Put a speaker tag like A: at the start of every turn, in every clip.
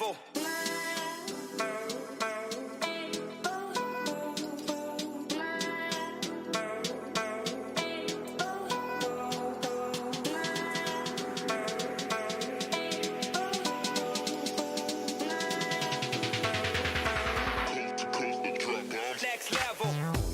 A: level. Next level.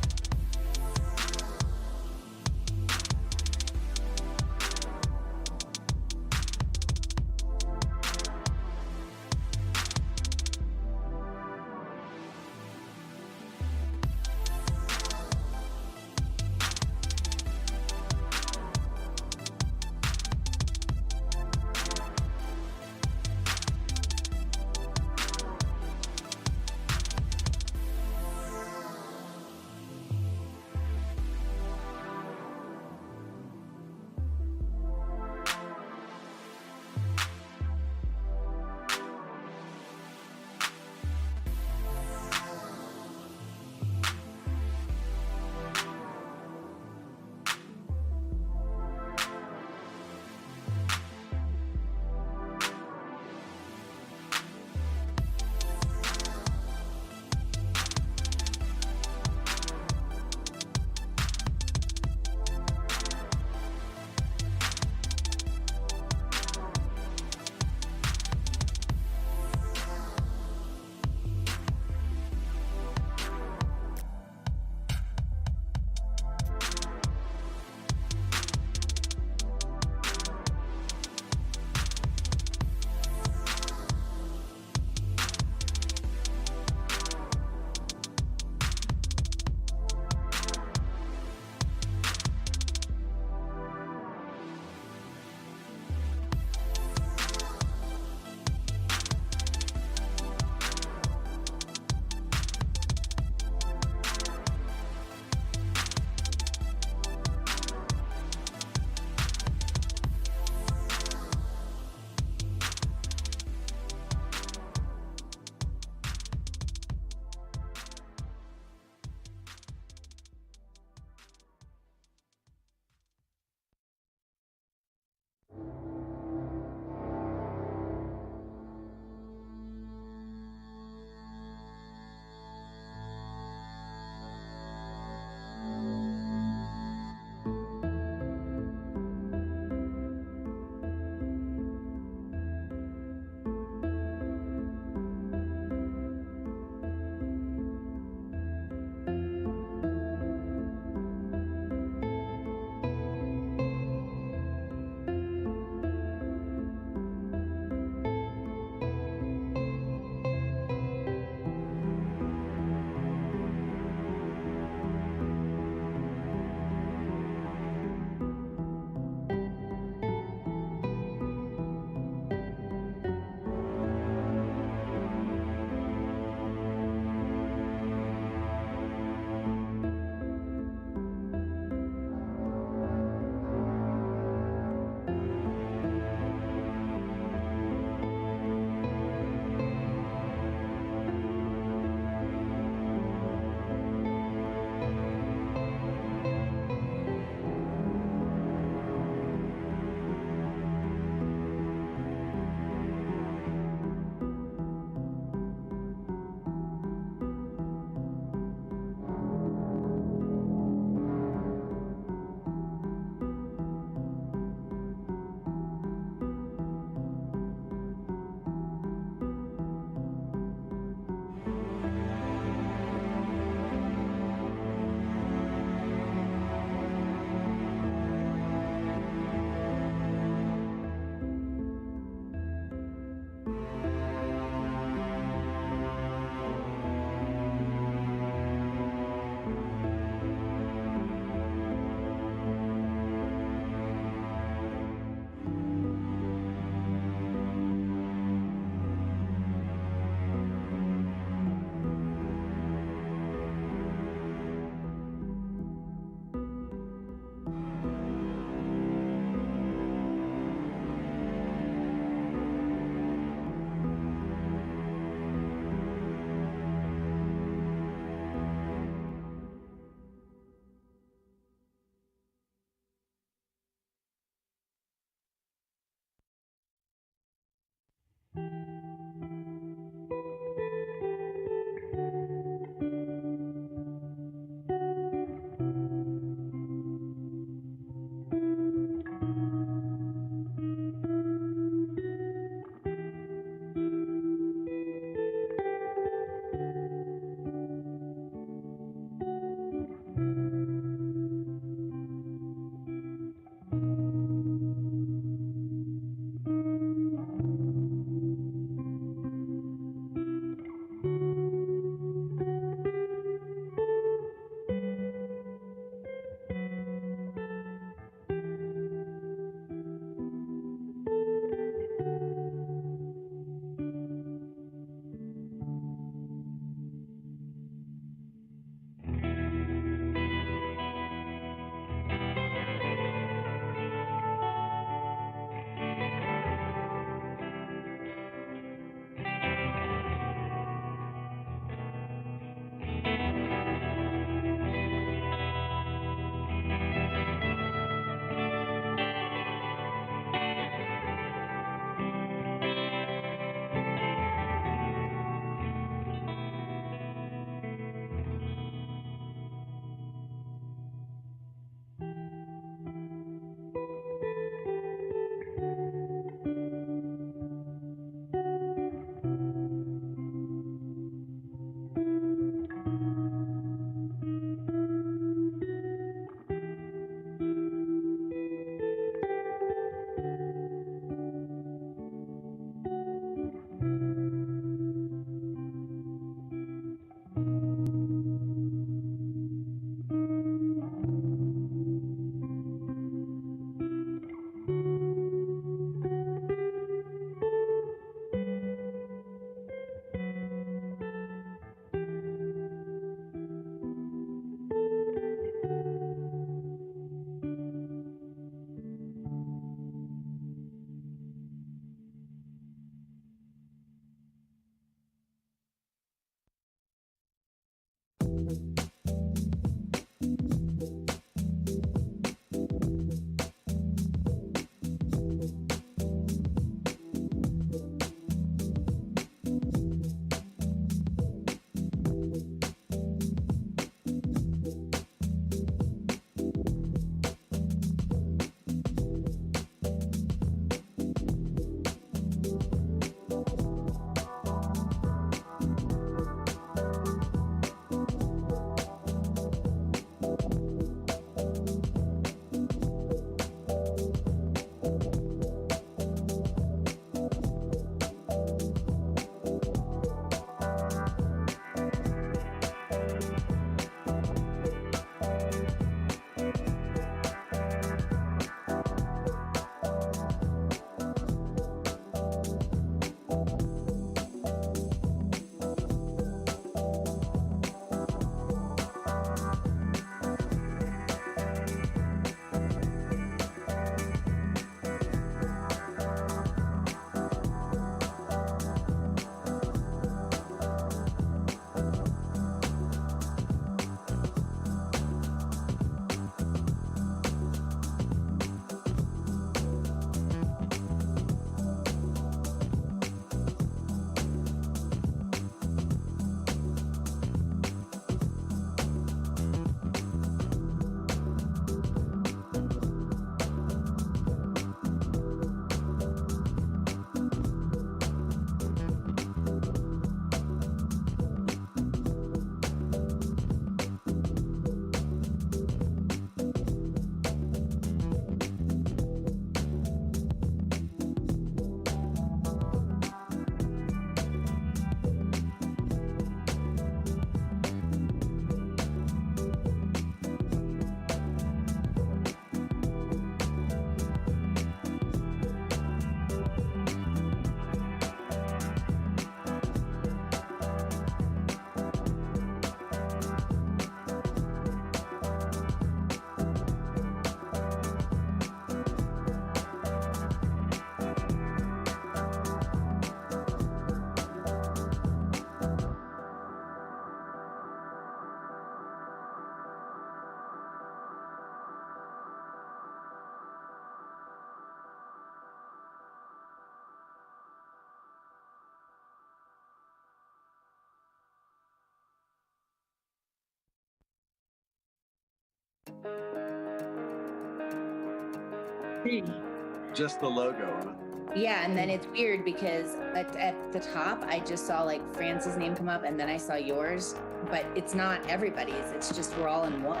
B: Just the logo, huh?
C: Yeah, and then it's weird because at the top, I just saw like France's name come up and then I saw yours, but it's not everybody's. It's just we're all in one.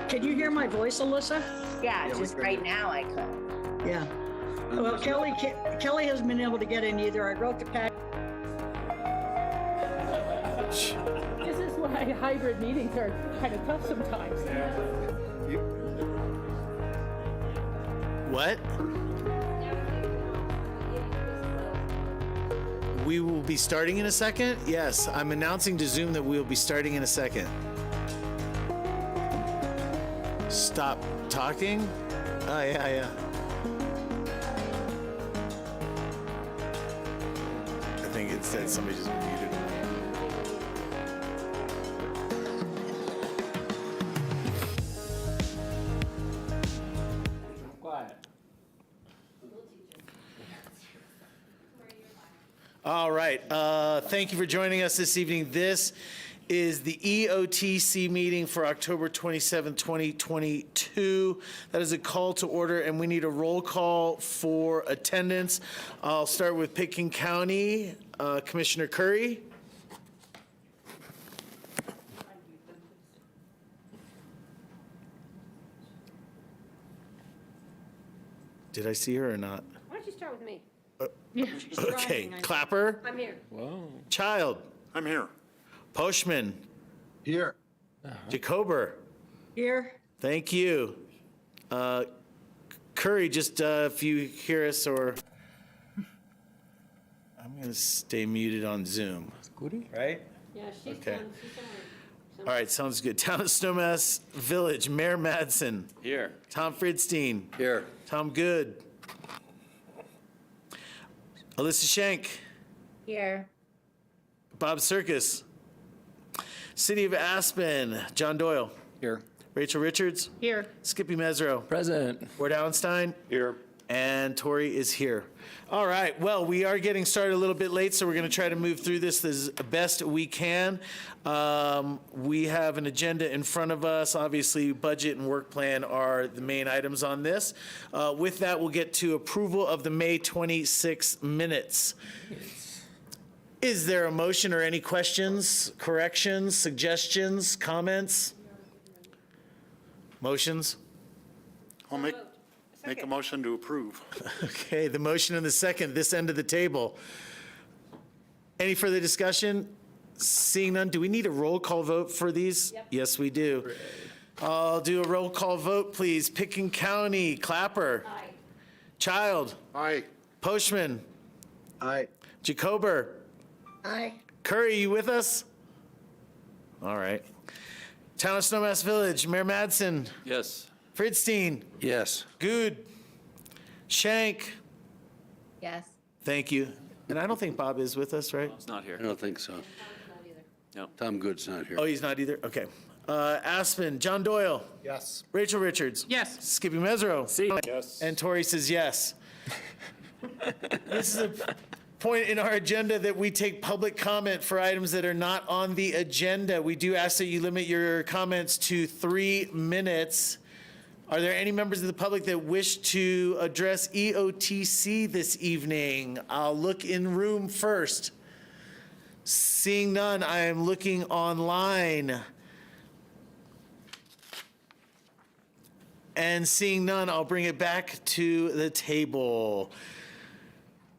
D: Can you hear my voice, Alyssa?
C: Yeah,
B: Yeah, we
C: just
B: can.
C: right now I could.
D: Yeah. Well, Kelly hasn't been able to get in either. I wrote the pack.
E: This is why hybrid meetings are kind of tough sometimes.
F: What? We will be starting in a second? Yes, I'm announcing to Zoom that we will be starting in a second. Stop talking? Oh, yeah. I think it said somebody just muted him.
E: Quiet.
F: All right. Thank you for joining us this evening. This is the EoTC meeting for October 27, 2022. That is a call to order, and we need a roll call for attendance. I'll start with Pitkin County. Commissioner Curry. Did I see her or not?
E: Why don't you start with me?
F: Okay. Clapper.
E: I'm here.
F: Child.
B: I'm here.
F: Poshman.
B: Here.
F: Jacober.
D: Here.
F: Thank you. Curry, just if you hear us or... I'm going to stay muted on Zoom. Right?
E: Yeah, she's
F: Okay.
E: done. She's done.
F: All right, sounds good. Town of Snowmass Village, Mayor Madsen.
G: Here.
F: Tom Fridstein.
G: Here.
F: Tom Good. Alyssa Schenk.
C: Here.
F: Bob Circus. City of Aspen, John Doyle.
G: Here.
F: Rachel Richards.
E: Here.
F: Skippy Mesro.
G: Present.
F: Ward Allenstein.
G: Here.
F: And Tori is here. All right, well, we are getting started a little bit late, so we're going to try to move through this as best we can. We have an agenda in front of us. Obviously, budget and work plan are the main items on this. With that, we'll get to approval of the May 26 minutes. Is there a motion or any questions, corrections, suggestions, comments? Motions?
H: I'll make a motion to approve.
F: Okay, the motion and the second, this end of the table. Any further discussion? Seeing none, do we need a roll call vote for these?
E: Yep.
F: Yes, we do. I'll do a roll call vote, please. Pitkin County, Clapper.
E: Aye.
F: Child.
H: Aye.
F: Poshman.
B: Aye.
F: Jacober.
D: Aye.
F: Curry, you with us? All right. Town of Snowmass Village, Mayor Madsen.
G: Yes.
F: Fridstein.
G: Yes.
F: Good. Shank.
C: Yes.
F: Thank you. And I don't think Bob is with us, right?
G: It's not here.
I: I don't think so.
G: No.
I: Tom Good's not here.
F: Oh, he's not either? Okay. Aspen, John Doyle.
B: Yes.
F: Rachel Richards.
E: Yes.
F: Skippy Mesro.
H: Yes.
F: And Tori says yes. This is a point in our agenda that we take public comment for items that are not on the agenda. We do ask that you limit your comments to 3 minutes. Are there any members of the public that wish to address EoTC this evening? I'll look in room first. Seeing none, I am looking online. And seeing none, I'll bring it back to the table.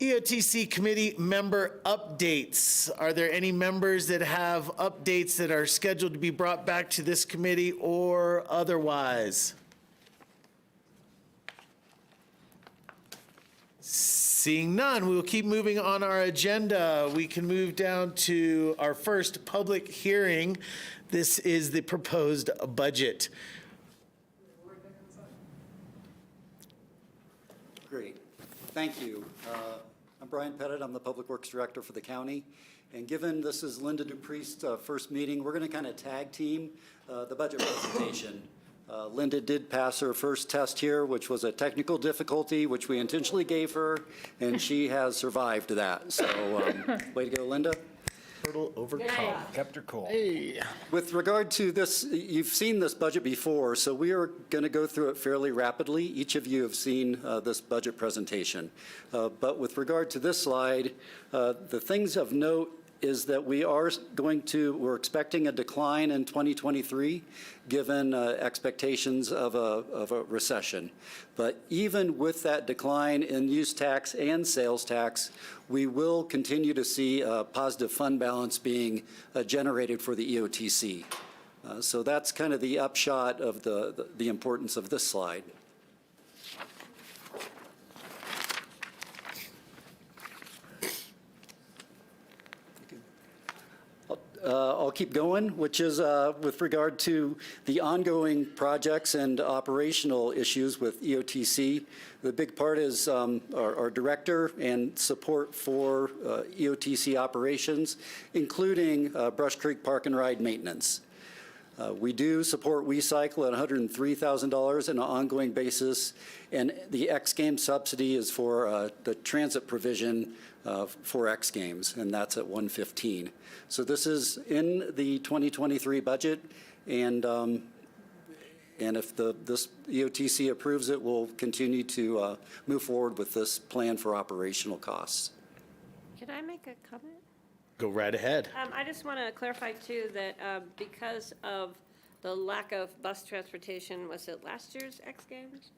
F: EoTC committee member updates. Are there any members that have updates that are scheduled to be brought back to this committee or otherwise? Seeing none, we will keep moving on our agenda. We can move down to our first public hearing. This is the proposed budget.
J: Great, thank you. I'm Brian Pettit, I'm the Public Works Director for the county. And given this is Linda Dupree's first meeting, we're gonna kind of tag team the budget presentation. Linda did pass her first test here, which was a technical difficulty, which we intentionally gave her, and she has survived that. So way to go, Linda.
F: hurdle overcome.
G: Kept her cool.
J: With regard to this, you've seen this budget before, so we are going to go through it fairly rapidly. Each of you have seen this budget presentation. But with regard to this slide, the things of note is that we're expecting a decline in 2023, given expectations of a recession. But even with that decline in use tax and sales tax, we will continue to see a positive fund balance being generated for the EoTC. So that's kind of the upshot of the importance of this slide. I'll keep going, which is with regard to the ongoing projects and operational issues with EoTC. The big part is our director and support for EoTC operations, including Brush Creek Park and Ride maintenance. We do support WeCycle at $103,000 on an ongoing basis, and the X Games subsidy is for the transit provision for X Games, and that's at $115,000. So this is in the 2023 budget, and if this EoTC approves it, we'll continue to move forward with this plan for operational costs.
I: Can I make a comment?
F: Go right ahead.
I: I just want to clarify too that because of the lack of bus transportation, was it last year's X Games?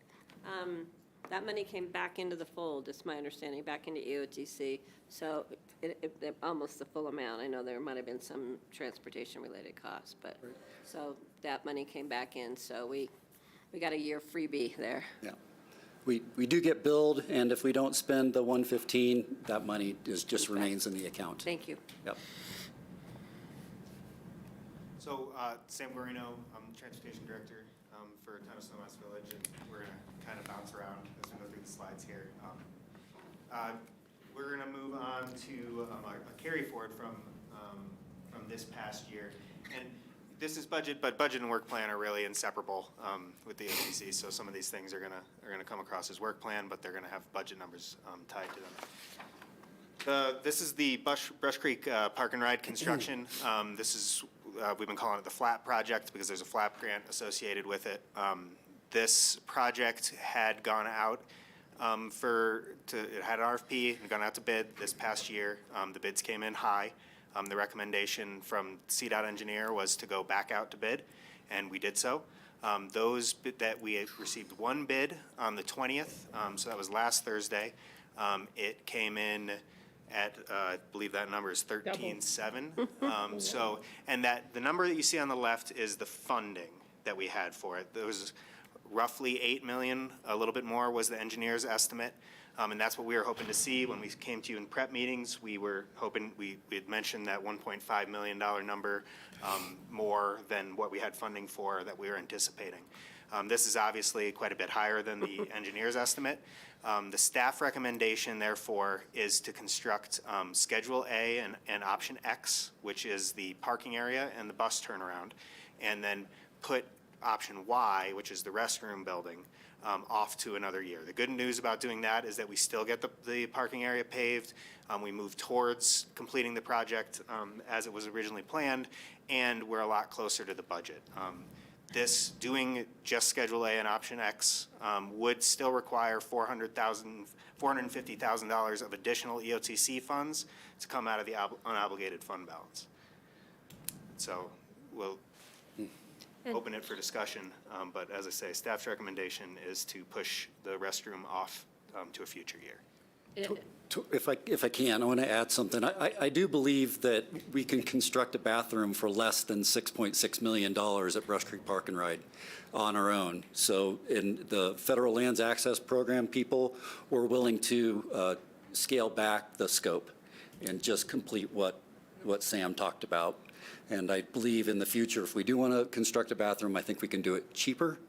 I: That money came back into the fold, it's my understanding, back into EoTC. So it almost the full amount. I know there might have been some transportation-related costs, but so that money came back in. So we got a year freebie there.
J: Yeah. We do get billed, and if we don't spend the $115,000, that money just remains in the account.
I: Thank you.
J: Yep.
K: So, Sam Guarino, I'm Transportation Director for Town of Snowmass Village, and we're going to kind of bounce around as we go through the slides here. We're going to move on to a carry forward from this past year. And this is budget, but budget and work plan are really inseparable with the EoTC. So some of these things are gonna come across as work plan, but they're gonna have budget numbers tied to them. This is the Brush Creek Park and Ride construction. This is we've been calling it the FLAP project because there's a FLAP grant associated with it. This project had gone out it had an RFP and gone out to bid this past year. The bids came in high. The recommendation from CDOT engineer was to go back out to bid, and we did so. That we had received one bid on the 20th, so that was last Thursday. It came in at, I believe that number is 13.7. So, and that the number that you see on the left is the funding that we had for it. There was roughly $8 million, a little bit more was the engineer's estimate. And that's what we were hoping to see when we came to you in prep meetings. We were hoping, we had mentioned that $1.5 million number more than what we had funding for that we were anticipating. This is obviously quite a bit higher than the engineer's estimate. The staff recommendation, therefore, is to construct Schedule A and Option X, which is the parking area and the bus turnaround, and then put Option Y, which is the restroom building, off to another year. The good news about doing that is that we still get the parking area paved. We move towards completing the project as it was originally planned, and we're a lot closer to the budget. This doing just Schedule A and Option X would still require $450,000 of additional EoTC funds to come out of the unobligated fund balance. So we'll open it for discussion, but as I say, staff's recommendation is to push the restroom off to a future year.
J: If I can, I want to add something. I do believe that we can construct a bathroom for less than $6.6 million at Brush Creek Park and Ride on our own. So in the Federal Lands Access Program, people were willing to scale back the scope and just complete what Sam talked about. And I believe in the future, if we do want to construct a bathroom, I think we can do it cheaper,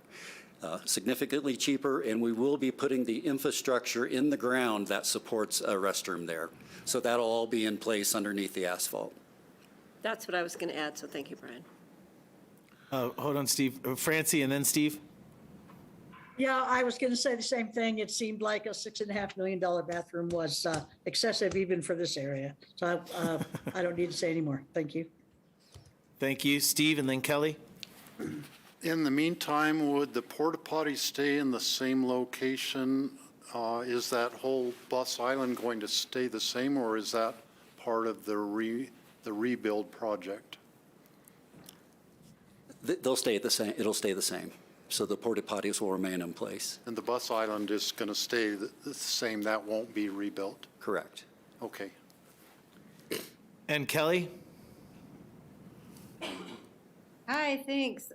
J: significantly cheaper, and we will be putting the infrastructure in the ground that supports a restroom there. So that'll all be in place underneath the asphalt.
I: That's what I was going to add, so thank you, Brian.
F: Hold on, Steve. Francie and then Steve.
D: Yeah, I was going to say the same thing. It seemed like a $6.5 million bathroom was excessive even for this area. So I don't need to say anymore. Thank you.
F: Thank you, Steve, and then Kelly.
H: In the meantime, would the porta potties stay in the same location? Is that whole bus island going to stay the same, or is that part of the rebuild project?
J: They'll stay the same. It'll stay the same. So the porta potties will remain in place.
H: And the bus island is going to stay the same, that won't be rebuilt?
J: Correct.
H: Okay.
F: And Kelly?
G: Hi, thanks.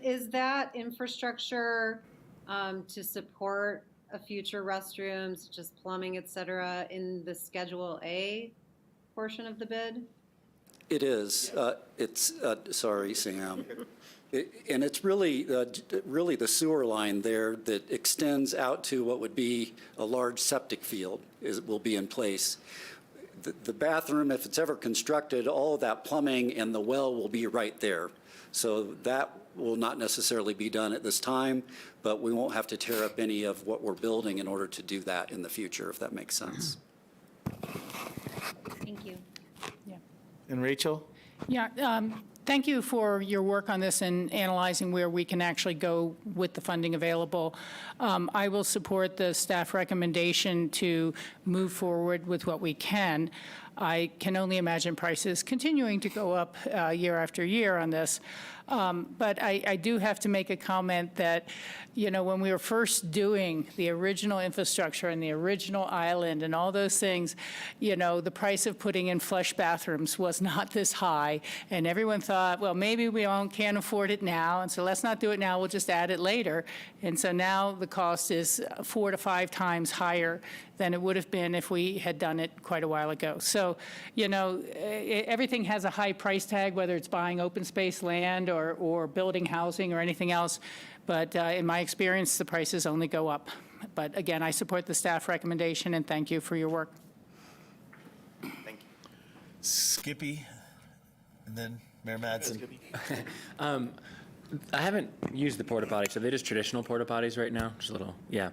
G: Is that infrastructure to support a future restrooms, just plumbing, et cetera, in the Schedule A portion of the bid?
J: It is. It's, sorry, Sam. And it's really the sewer line there that extends out to what would be a large septic field will be in place. The bathroom, if it's ever constructed, all of that plumbing and the well will be right there. So that will not necessarily be done at this time, but we won't have to tear up any of what we're building in order to do that in the future, if that makes sense.
G: Thank you.
F: And Rachel?
E: Yeah, thank you for your work on this and analyzing where we can actually go with the funding available. I will support the staff recommendation to move forward with what we can. I can only imagine prices continuing to go up year after year on this. But I do have to make a comment that, you know, when we were first doing the original infrastructure and the original island and all those things, you know, the price of putting in flush bathrooms was not this high. And everyone thought, well, maybe we can't afford it now, and so let's not do it now, we'll just add it later. And so now the cost is 4 to 5 times higher than it would have been if we had done it quite a while ago. So, you know, everything has a high price tag, whether it's buying open space land or building housing or anything else. But in my experience, the prices only go up. But again, I support the staff recommendation, and thank you for your work.
K: Thank you.
F: Skippy, and then Mayor Madsen.
L: I haven't used the porta potties. Are they just traditional porta potties right now? Just a little, yeah.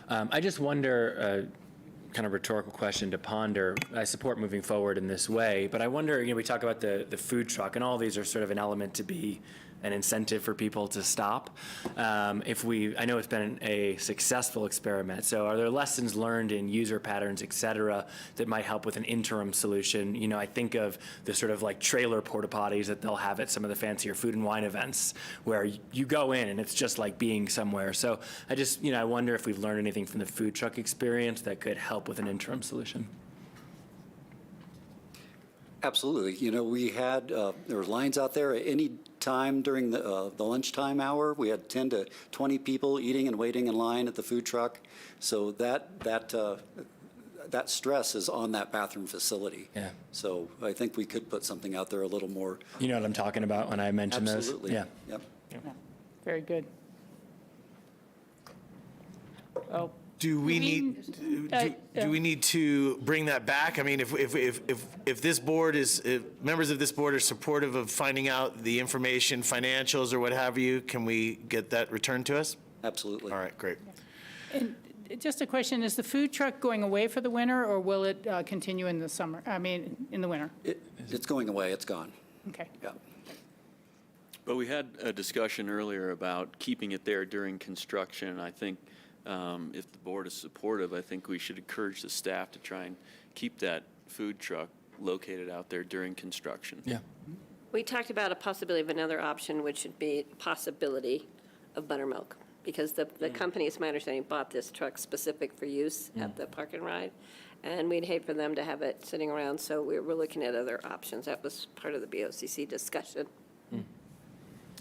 L: I just wonder, kind of rhetorical question to ponder. I support moving forward in this way, but I wonder, you know, we talk about the food truck, and all these are sort of an element to be an incentive for people to stop. I know it's been a successful experiment, so are there lessons learned in user patterns, et cetera, that might help with an interim solution? You know, I think of the sort of like trailer porta potties that they'll have at some of the fancier food and wine events where you go in and it's just like being somewhere. So I just, you know, I wonder if we've learned anything from the food truck experience that could help with an interim solution.
J: Absolutely. You know, we had, there were lines out there at any time during the lunchtime hour. We had 10 to 20 people eating and waiting in line at the food truck. So that stress is on that bathroom facility.
L: Yeah.
J: So I think we could put something out there a little more.
L: You know what I'm talking about when I mention those?
J: Absolutely.
L: Yeah.
J: Yep.
E: Yeah. Very good. Oh.
F: Do we need to bring that back? I mean, if this board if members of this board are supportive of finding out the information, financials or what have you, can we get that returned to us?
J: Absolutely.
F: All right, great.
E: And just a question, is the food truck going away for the winter, or will it continue in the summer? I mean, in the winter?
J: It's going away. It's gone.
E: Okay.
J: Yeah.
M: But we had a discussion earlier about keeping it there during construction. I think if the board is supportive, I think we should encourage the staff to try and keep that food truck located out there during construction.
L: Yeah.
I: We talked about a possibility of another option, which would be possibility of buttermilk, because the company, it's my understanding, bought this truck specific for use at the park and ride, and we'd hate for them to have it sitting around, so we're looking at other options. That was part of the BOCC discussion.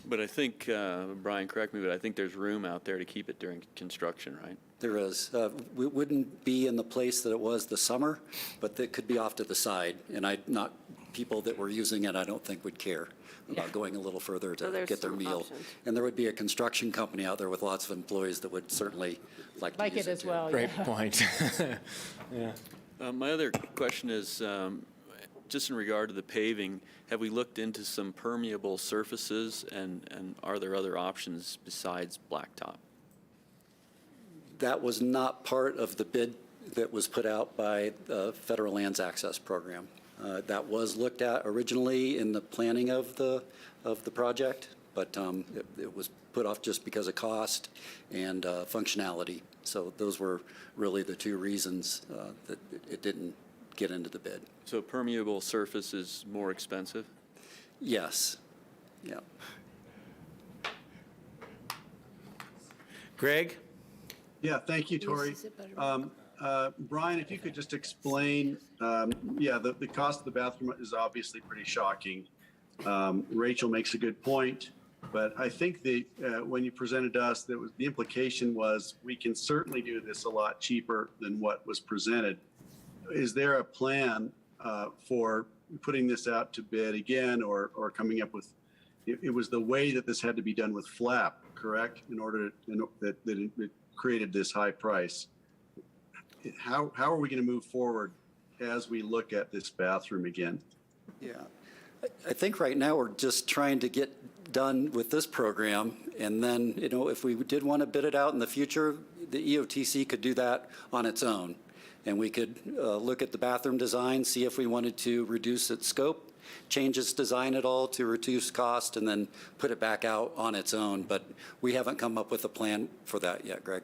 M: But I think, Brian, correct me, but I think there's room out there to keep it during construction, right?
J: There is. We wouldn't be in the place that it was this summer, but it could be off to the side. And not people that were using it, I don't think would care about going a little further to get their meal.
I: Options.
J: And there would be a construction company out there with lots of employees that would certainly like to use
E: it as
J: too.
E: well.
L: Great
E: Yeah.
L: point. Yeah.
M: My other question is, just in regard to the paving, have we looked into some permeable surfaces, and are there other options besides blacktop?
J: That was not part of the bid that was put out by the Federal Lands Access Program. That was looked at originally in the planning of the project, but it was put off just because of cost and functionality. So those were really the two reasons that it didn't get into the bid.
M: So permeable surface is more expensive?
J: Yes. Yeah.
F: Greg?
B: Yeah, thank you, Tori. Brian, if you could just explain, the cost of the bathroom is obviously pretty shocking. Rachel makes a good point, but I think when you presented to us, the implication was we can certainly do this a lot cheaper than what was presented. Is there a plan for putting this out to bid again, or coming up with? It was the way that this had to be done with flap, correct? In order that it created this high price. How are we going to move forward as we look at this bathroom again?
J: Yeah. I think right now we're just trying to get done with this program, and then, if we did want to bid it out in the future, the EoTC could do that on its own. And we could look at the bathroom design, see if we wanted to reduce its scope, change its design at all to reduce cost, and then put it back out on its own. But we haven't come up with a plan for that yet, Greg.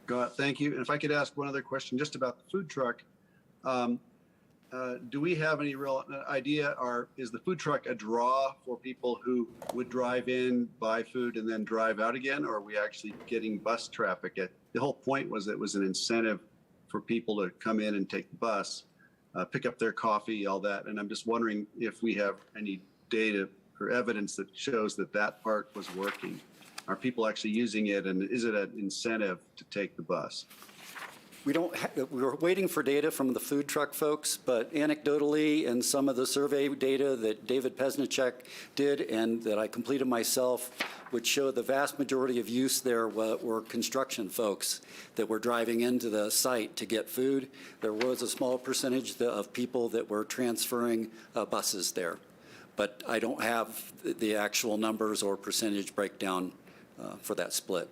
B: Got it. Thank you. And if I could ask one other question just about the food truck. Do we have any real idea, or is the food truck a draw for people who would drive in, buy food, and then drive out again? Or are we actually getting bus traffic? The whole point was it was an incentive for people to come in and take the bus, pick up their coffee, all that. And I'm just wondering if we have any data or evidence that shows that that part was working. Are people actually using it, and is it an incentive to take the bus?
J: We're waiting for data from the food truck folks, but anecdotally, and some of the survey data that David Pesnicek did and that I completed myself would show the vast majority of use there were construction folks that were driving into the site to get food. There was a small percentage of people that were transferring buses there, but I don't have the actual numbers or percentage breakdown for that split.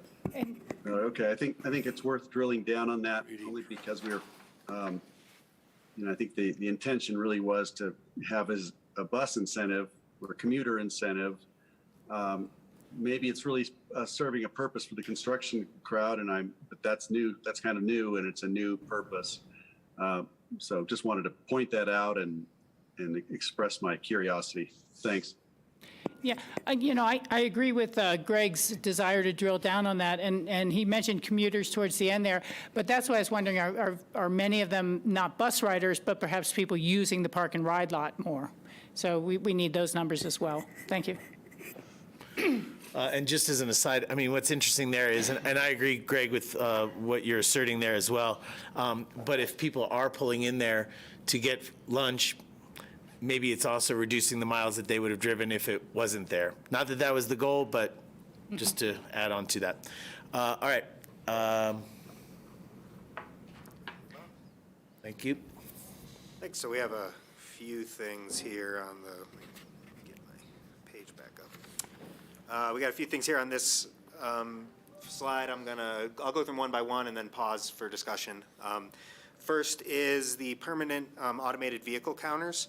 B: Okay, I think it's worth drilling down on that, only because we're, I think the intention really was to have as a bus incentive or a commuter incentive. Maybe it's really serving a purpose for the construction crowd, but that's new. That's kind of new, and it's a new purpose. So just wanted to point that out and express my curiosity. Thanks.
E: Yeah, I agree with Greg's desire to drill down on that, and he mentioned commuters towards the end there, but that's why I was wondering, are many of them not bus riders, but perhaps people using the park and ride lot more? So we need those numbers as well. Thank you.
F: And just as an aside, what's interesting there is, and I agree, Greg, with what you're asserting there as well, but if people are pulling in there to get lunch, maybe it's also reducing the miles that they would have driven if it wasn't there. Not that that was the goal, but just to add on to that. All right. Thank you.
K: Thanks. So we have a few things here on the, let me get my page back up. We got a few things here on this slide. I'll go through them one by one and then pause for discussion. First is the permanent automated vehicle counters.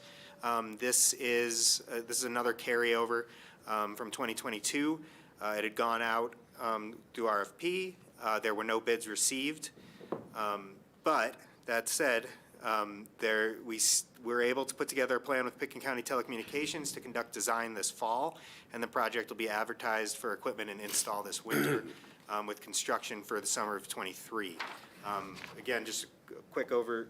K: This is another carryover from 2022. It had gone out through RFP. There were no bids received. But that said, we were able to put together a plan with Pickens County Telecommunications to conduct design this fall, and the project will be advertised for equipment and install this winter with construction for the summer of 23. Again, just a quick over.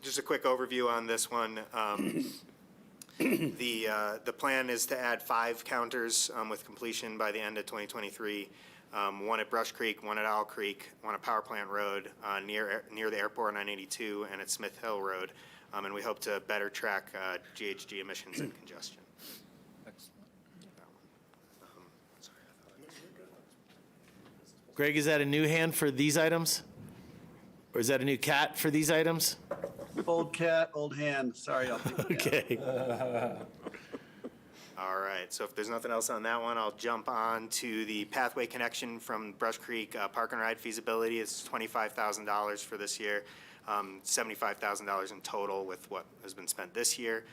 K: Just a quick overview on this one. The plan is to add 5 counters with completion by the end of 2023. One at Brush Creek, one at Owl Creek, one at Power Plant Road, near the airport on 82, and at Smith Hill Road. And we hope to better track GHG emissions and congestion.
F: Greg, is that a new hand for these items? Or is that a new cat for these items?
B: Old cat, old hand. Sorry, I'll take it.
F: Okay.
K: All right, so if there's nothing else on that one, I'll jump on to the pathway connection from Brush Creek Park and Ride feasibility. It's $25,000 for this year, $75,000 in total with what has been spent this year.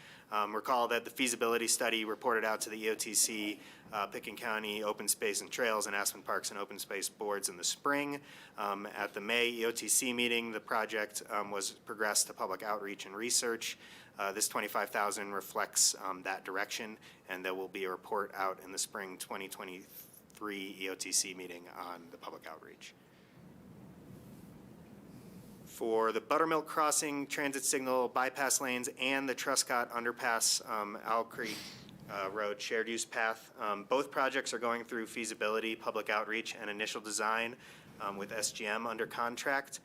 K: Recall that the feasibility study reported out to the EoTC, Pickens County Open Space and Trails, and Aspen Parks and Open Space Boards in the spring. At the May EoTC meeting, the project was progressed to public outreach and research. This $25,000 reflects that direction, and there will be a report out in the spring 2023 EoTC meeting on the public outreach. For the Buttermilk Crossing transit signal bypass lanes and the Truscott Underpass Owl Creek Road shared use path, both projects are going through feasibility, public outreach, and initial design with SGM under contract.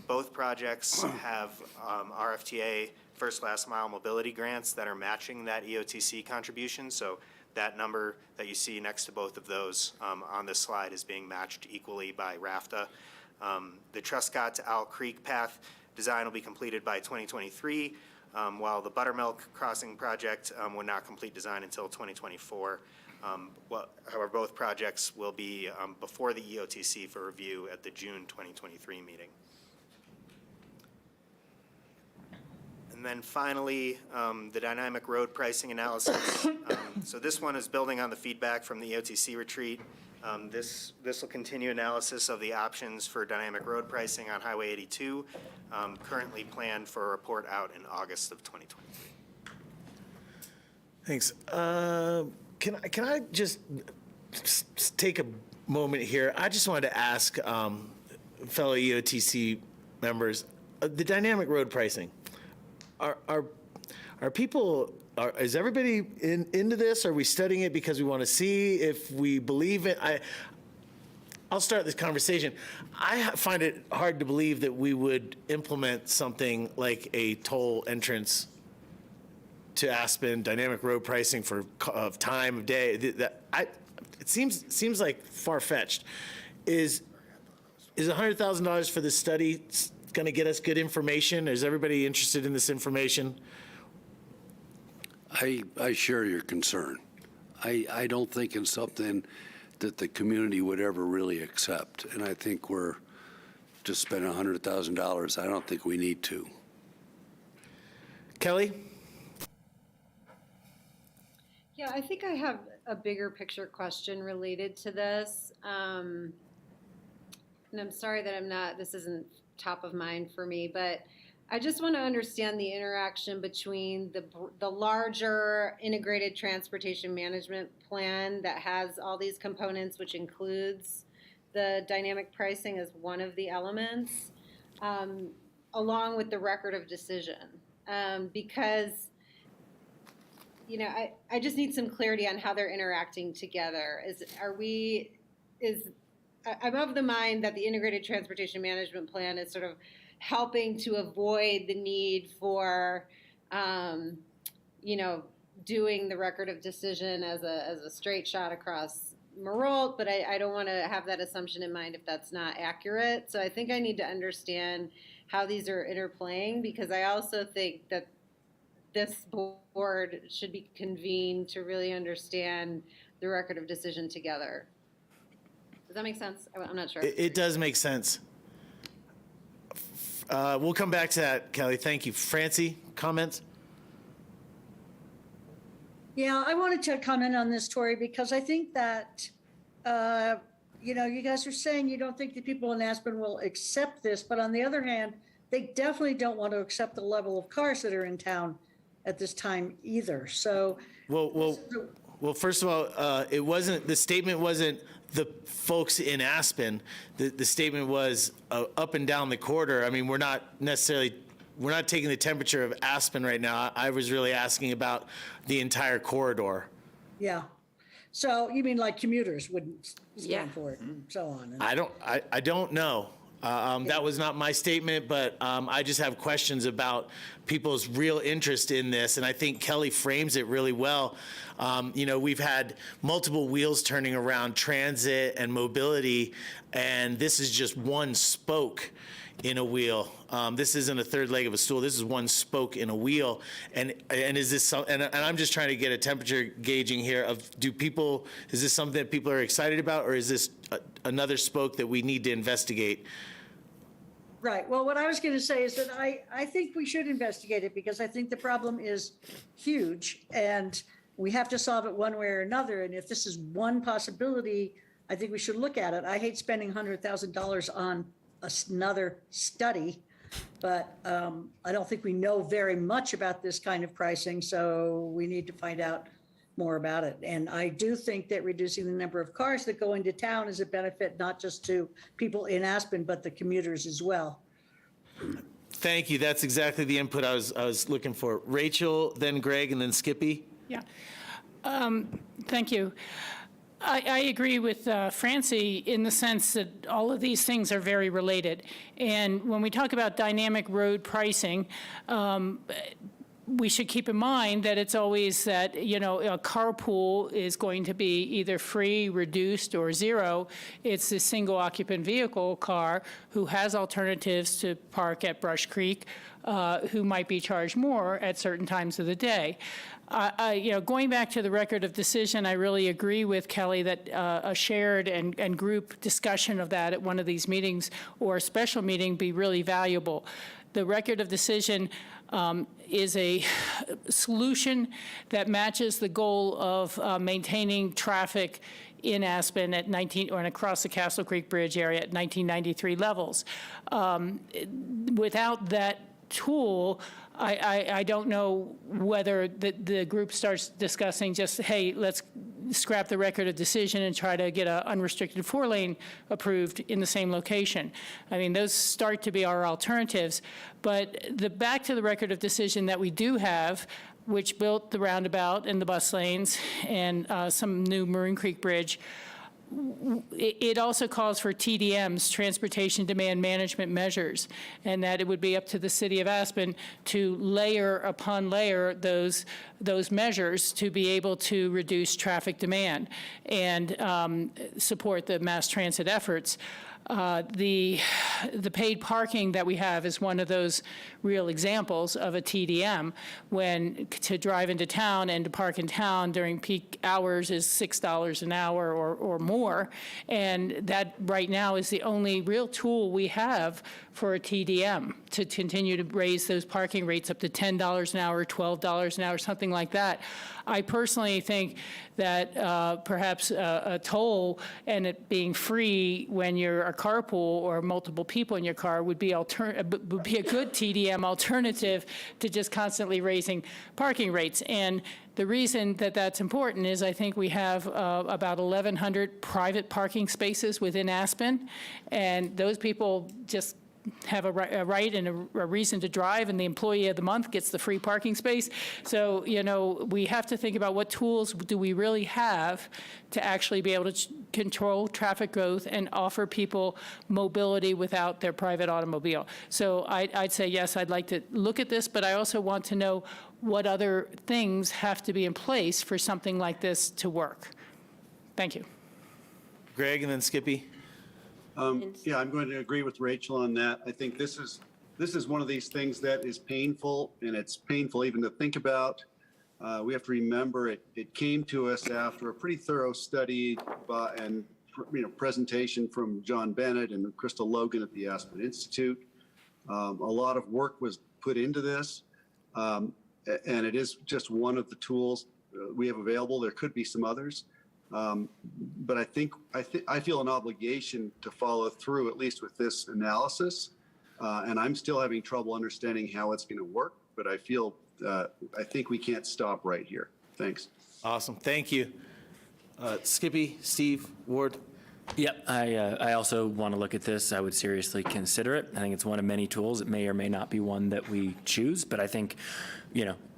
K: Both projects have RFTA first last mile mobility grants that are matching that EoTC contribution. So that number that you see next to both of those on this slide is being matched equally by RAFTA. The Truscott to Owl Creek path design will be completed by 2023, while the Buttermilk Crossing project will not complete design until 2024. However, both projects will be before the EoTC for review at the June 2023 meeting. And then finally, the dynamic road pricing analysis. So this one is building on the feedback from the EoTC retreat. This will continue analysis of the options for dynamic road pricing on Highway 82, currently planned for a report out in August of 2023.
F: Thanks. Can I just take a moment here? I just wanted to ask fellow EoTC members, the dynamic road pricing. Are people? Is everybody into this? Are we studying it because we want to see if we believe it? I'll start this conversation. I find it hard to believe that we would implement something like a toll entrance to Aspen, dynamic road pricing for time of day. It seems like far-fetched. Is $100,000 for this study going to get us good information? Is everybody interested in this information?
N: I share your concern. I don't think it's something that the community would ever really accept. And I think we're just spending $100,000. I don't think we need to.
F: Kelly?
G: Yeah, I think I have a bigger picture question related to this. And I'm sorry that this isn't top of mind for me, but I just want to understand the interaction between the larger integrated transportation management plan that has all these components, which includes the dynamic pricing as one of the elements, along with the record of decision. Because, I just need some clarity on how they're interacting together. I'm of the mind that the integrated transportation management plan is sort of helping to avoid the need for, doing the record of decision as a straight shot across Meralt, but I don't want to have that assumption in mind if that's not accurate. So I think I need to understand how these are interplaying, because I also think that this board should be convened to really understand the record of decision together. Does that make sense? I'm not sure.
F: It does make sense. We'll come back to that, Kelly. Thank you. Francie, comments?
D: Yeah, I wanted to comment on this, Tori, because I think that, you guys are saying you don't think the people in Aspen will accept this, but on the other hand, they definitely don't want to accept the level of cars that are in town at this time either. So,
F: well, first of all, the statement wasn't the folks in Aspen. The statement was up and down the corridor. I mean, we're not taking the temperature of Aspen right now. I was really asking about the entire corridor.
D: Yeah. So you mean like commuters wouldn't stand for it and so on? And
F: I don't know. That was not my statement, but I just have questions about people's real interest in this, and I think Kelly frames it really well. We've had multiple wheels turning around transit and mobility, and this is just one spoke in a wheel. This isn't a third leg of a stool. This is one spoke in a wheel. And is this and I'm just trying to get a temperature gauging here of is this something that people are excited about, or is this another spoke that we need to investigate?
D: Right. Well, what I was going to say is that I think we should investigate it because I think the problem is huge and we have to solve it one way or another. And if this is one possibility, I think we should look at it. I hate spending $100,000 on another study, but I don't think we know very much about this kind of pricing. So we need to find out more about it. And I do think that reducing the number of cars that go into town is a benefit, not just to people in Aspen, but the commuters as well.
F: Thank you. That's exactly the input I was looking for. Rachel, then Greg, and then Skippy.
E: Yeah. Thank you. I agree with Francie in the sense that all of these things are very related. And when we talk about dynamic road pricing, we should keep in mind that it's always that, a carpool is going to be either free, reduced, or zero. It's the single occupant vehicle car who has alternatives to park at Brush Creek, who might be charged more at certain times of the day. Going back to the record of decision, I really agree with Kelly that a shared and group discussion of that at one of these meetings or a special meeting be really valuable. The record of decision is a solution that matches the goal of maintaining traffic in Aspen at 19 or across the Castle Creek Bridge area at 1993 levels. Without that tool, I don't know whether the group starts discussing just, hey, let's scrap the record of decision and try to get an unrestricted 4-lane approved in the same location. I mean, those start to be our alternatives. But back to the record of decision that we do have, which built the roundabout and the bus lanes and some new Maroon Creek Bridge, it also calls for TDMs, transportation demand management measures, and that it would be up to the city of Aspen to layer upon layer those measures to be able to reduce traffic demand and support the mass transit efforts. The paid parking that we have is one of those real examples of a TDM, when to drive into town and to park in town during peak hours is $6 an hour or more. And that right now is the only real tool we have for a TDM to continue to raise those parking rates up to $10 an hour, $12 an hour, something like that. I personally think that perhaps a toll and it being free when you're a carpool or multiple people in your car would be a good TDM alternative to just constantly raising parking rates. And the reason that that's important is I think we have about 1,100 private parking spaces within Aspen, and those people just have a right and a reason to drive, and the employee of the month gets the free parking space. So, we have to think about what tools do we really have to actually be able to control traffic growth and offer people mobility without their private automobile. So I'd say, yes, I'd like to look at this, but I also want to know what other things have to be in place for something like this to work. Thank you.
F: Greg, and then Skippy.
B: Yeah, I'm going to agree with Rachel on that. I think this is one of these things that is painful, and it's painful even to think about. We have to remember it came to us after a pretty thorough study and presentation from John Bennett and Crystal Logan at the Aspen Institute. A lot of work was put into this, and it is just one of the tools we have available. There could be some others. But I feel an obligation to follow through, at least with this analysis. And I'm still having trouble understanding how it's going to work, but I think we can't stop right here. Thanks.
F: Awesome. Thank you. Skippy, Steve, Ward.
L: Yep, I also want to look at this. I would seriously consider it. I think it's one of many tools. It may or may not be one that we choose, but I think,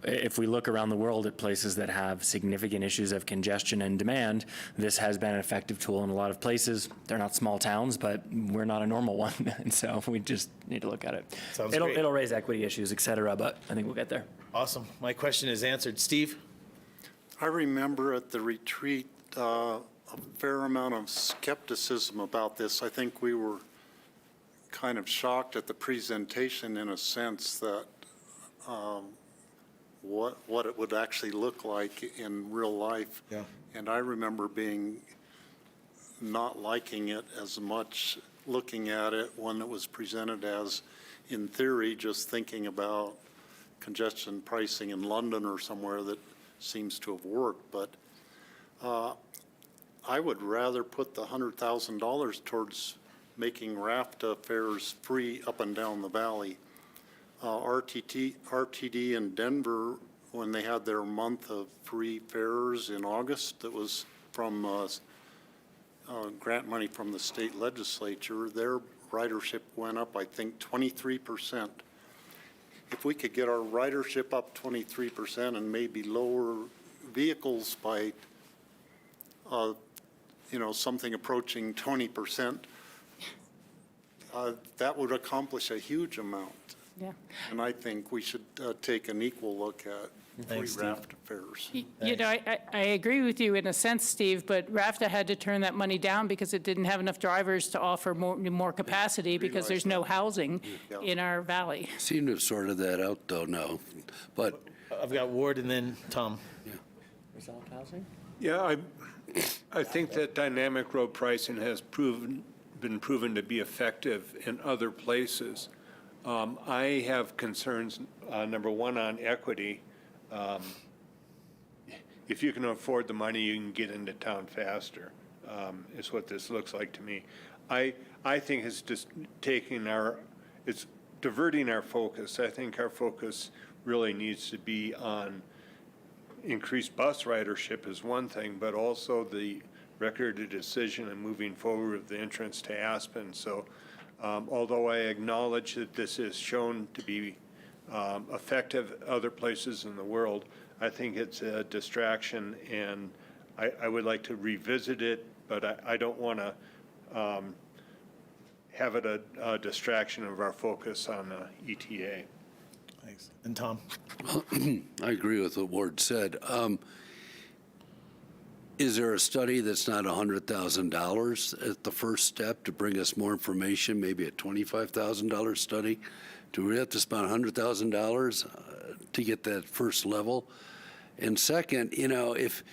L: if we look around the world at places that have significant issues of congestion and demand, this has been an effective tool in a lot of places. They're not small towns, but we're not a normal one, and so we just need to look at it.
F: Sounds great.
L: It'll raise equity issues, et cetera, but I think we'll get there.
F: Awesome. My question is answered. Steve?
H: I remember at the retreat a fair amount of skepticism about this. I think we were kind of shocked at the presentation in a sense that what it would actually look like in real life.
F: Yeah.
H: And I remember not liking it as much, looking at it when it was presented as, in theory, just thinking about congestion pricing in London or somewhere that seems to have worked. But I would rather put the $100,000 towards making RAFTA fares free up and down the valley. RTD in Denver, when they had their month of free fares in August, that was from grant money from the state legislature, their ridership went up, I think, 23%. If we could get our ridership up 23% and maybe lower vehicles by, something approaching 20%, that would accomplish a huge amount.
E: Yeah.
H: And I think we should take an equal look at free
F: Thanks, Steve.
H: RAFTA fares.
E: You know, I agree with you in a sense, Steve, but RAFTA had to turn that money down because it didn't have enough drivers to offer more capacity because there's no housing in our valley.
N: Seem to have sorted that out, though, now. But
F: I've got Ward and then Tom.
L: Resolved housing?
O: Yeah, I think that dynamic road pricing has been proven to be effective in other places. I have concerns, number one, on equity. If you can afford the money, you can get into town faster, is what this looks like to me. I think it's just it's diverting our focus. I think our focus really needs to be on increased bus ridership is one thing, but also the record of decision and moving forward with the entrance to Aspen. So although I acknowledge that this is shown to be effective other places in the world, I think it's a distraction, and I would like to revisit it, but I don't want to have it a distraction of our focus on ETA.
F: Thanks. And Tom?
N: I agree with what Ward said. Is there a study that's not $100,000 at the first step to bring us more information, maybe a $25,000 study? Do we have to spend $100,000 to get that first level? And second, if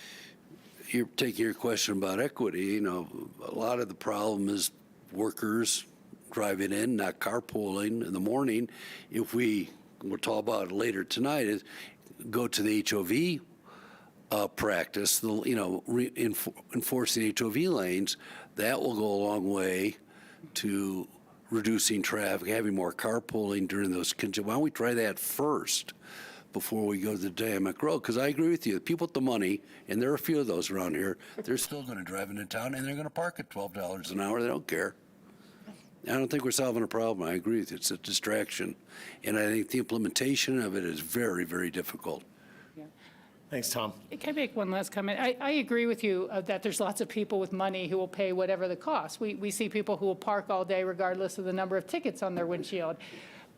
N: you're taking your question about equity, a lot of the problem is workers driving in, not carpooling in the morning. If we'll talk about it later tonight, is go to the HOV practice, enforcing HOV lanes, that will go a long way to reducing traffic, having more carpooling during those. Why don't we try that first before we go to the dynamic road? Because I agree with you, people with the money, and there are a few of those around here, they're still going to drive into town and they're going to park at $12 an hour. They don't care. I don't think we're solving a problem. I agree with you. It's a distraction. And I think the implementation of it is very, very difficult.
F: Thanks, Tom.
E: Can I make one last comment? I agree with you that there's lots of people with money who will pay whatever the cost. We see people who will park all day regardless of the number of tickets on their windshield.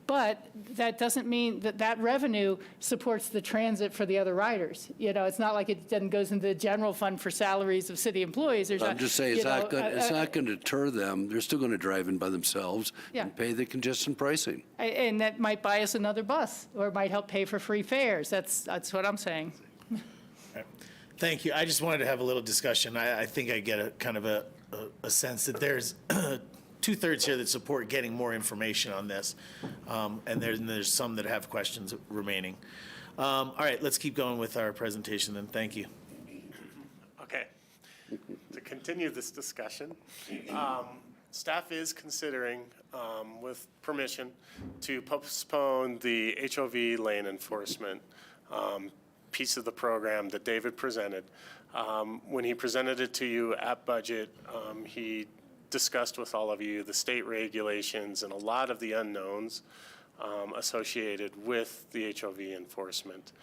E: But that doesn't mean that revenue supports the transit for the other riders. It's not like it then goes into the general fund for salaries of city employees.
N: I'm just saying it's not going to deter them. They're still going to drive in by themselves and pay the congestion pricing.
E: And that might buy us another bus or might help pay for free fares. That's what I'm saying.
F: Thank you. I just wanted to have a little discussion. I think I get a kind of a sense that there's two-thirds here that support getting more information on this, and there's some that have questions remaining. All right, let's keep going with our presentation then. Thank you.
P: Okay. To continue this discussion, staff is considering, with permission, to postpone the HOV lane enforcement piece of the program that David presented. When he presented it to you at budget, he discussed with all of you the state regulations and a lot of the unknowns associated with the HOV enforcement.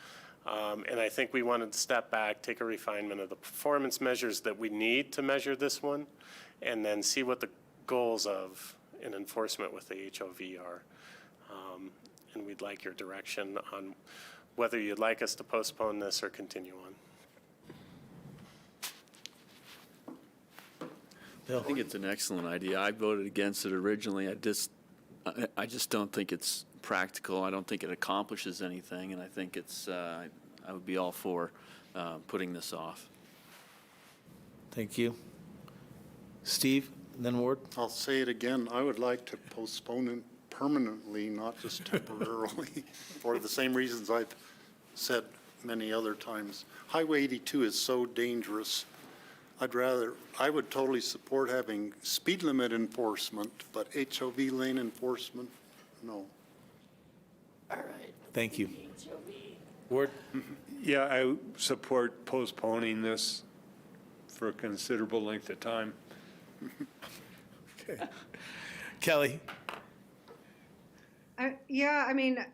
P: And I think we wanted to step back, take a refinement of the performance measures that we need to measure this one, and then see what the goals of an enforcement with the HOV are. And we'd like your direction on whether you'd like us to postpone this or continue on.
M: I think it's an excellent idea. I voted against it originally. I just I just don't think it's practical. I don't think it accomplishes anything, and I think it's, I would be all for putting this off.
F: Thank you. Steve, then Ward?
H: I'll say it again, I would like to postpone it permanently, not just temporarily, for the same reasons I've said many other times. Highway 82 is so dangerous. I would totally support having speed limit enforcement, but HOV lane enforcement, no.
F: All right. Thank you. Ward?
O: Yeah, I support postponing this for a considerable length of time.
F: Okay. Kelly?
G: Yeah, I mean,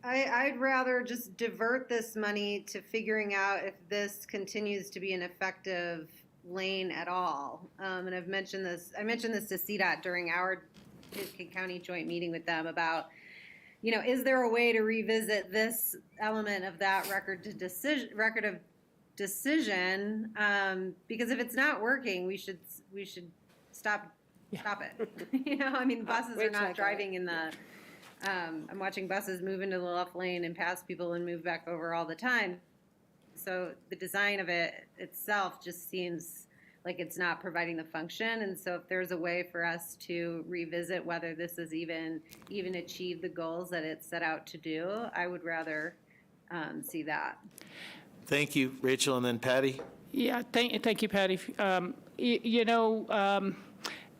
G: I'd rather just divert this money to figuring out if this continues to be an effective lane at all. And I mentioned this to CDOT during our County joint meeting with them about, is there a way to revisit this element of that record of decision? Because if it's not working, we should stop it. I mean, buses are not driving in the, I'm watching buses move into the left lane and pass people and move back over all the time. So the design of it itself just seems like it's not providing the function. And so if there's a way for us to revisit whether this is even achieve the goals that it set out to do, I would rather see that.
F: Thank you, Rachel, and then Patty?
E: Yeah, thank you, Patty.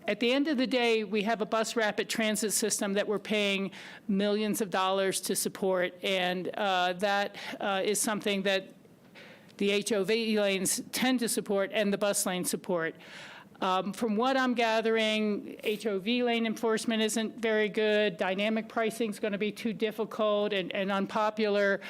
E: At the end of the day, we have a bus rapid transit system that we're paying millions of dollars to support, and that is something that the HOV lanes tend to support and the bus lane support. From what I'm gathering, HOV lane enforcement isn't very good. Dynamic pricing is going to be too difficult and unpopular.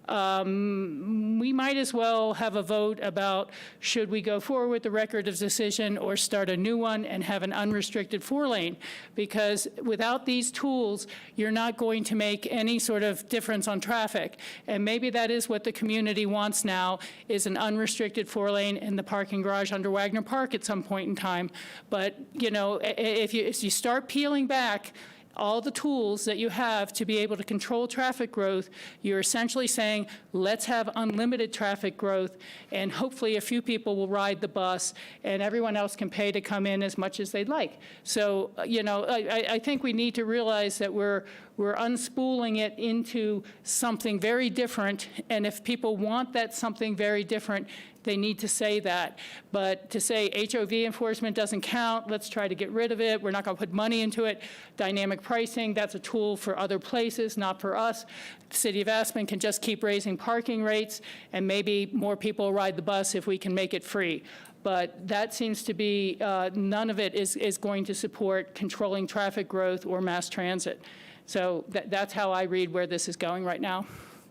E: We might as well have a vote about should we go forward with the record of decision or start a new one and have an unrestricted 4-lane, because without these tools, you're not going to make any sort of difference on traffic. And maybe that is what the community wants now, is an unrestricted 4-lane in the parking garage under Wagner Park at some point in time. But, if you start peeling back all the tools that you have to be able to control traffic growth, you're essentially saying, let's have unlimited traffic growth, and hopefully a few people will ride the bus, and everyone else can pay to come in as much as they'd like. So, I think we need to realize that we're unspooling it into something very different, and if people want that something very different, they need to say that. But to say HOV enforcement doesn't count, let's try to get rid of it, we're not going to put money into it. Dynamic pricing, that's a tool for other places, not for us. The city of Aspen can just keep raising parking rates, and maybe more people ride the bus if we can make it free. But that seems to be, none of it is going to support controlling traffic growth or mass transit. So that's how I read where this is going right now.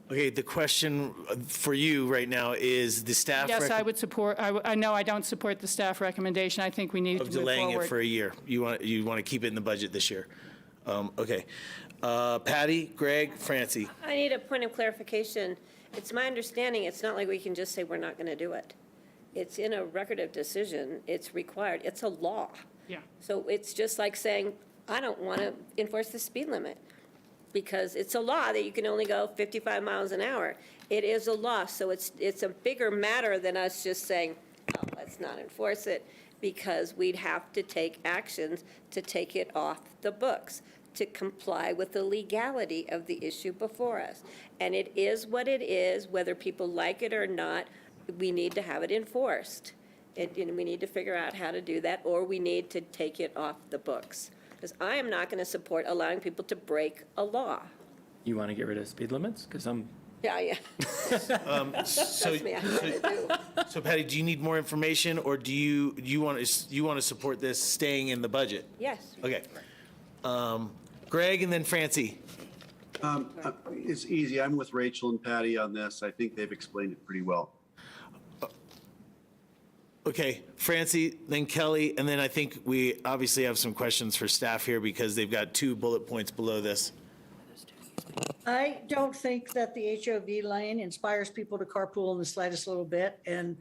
F: Okay, the question for you right now is the staff.
E: Yes, I would support, I know I don't support the staff recommendation. I think we need to move forward.
F: Of delaying it for a year. You want to keep it in the budget this year. Okay. Patty, Greg, Francie.
I: I need a point of clarification. It's my understanding, it's not like we can just say we're not going to do it. It's in a record of decision. It's required. It's a law.
E: Yeah.
I: So it's just like saying, I don't want to enforce the speed limit, because it's a law that you can only go 55 miles an hour. It is a law, so it's a bigger matter than us just saying, oh, let's not enforce it, because we'd have to take actions to take it off the books, to comply with the legality of the issue before us. And it is what it is, whether people like it or not, we need to have it enforced. And we need to figure out how to do that, or we need to take it off the books. Because I am not going to support allowing people to break a law.
L: You want to get rid of speed limits? Because I'm...
I: Yeah.
F: So,
I: Trust me, I know what to do.
F: So Patty, do you need more information, or do you want to support this staying in the budget?
I: Yes.
F: Okay. Greg and then Francie.
B: It's easy. I'm with Rachel and Patty on this. I think they've explained it pretty well.
F: Okay, Francie, then Kelly, and then I think we obviously have some questions for staff here because they've got 2 bullet points below this.
D: I don't think that the HOV lane inspires people to carpool in the slightest little bit. And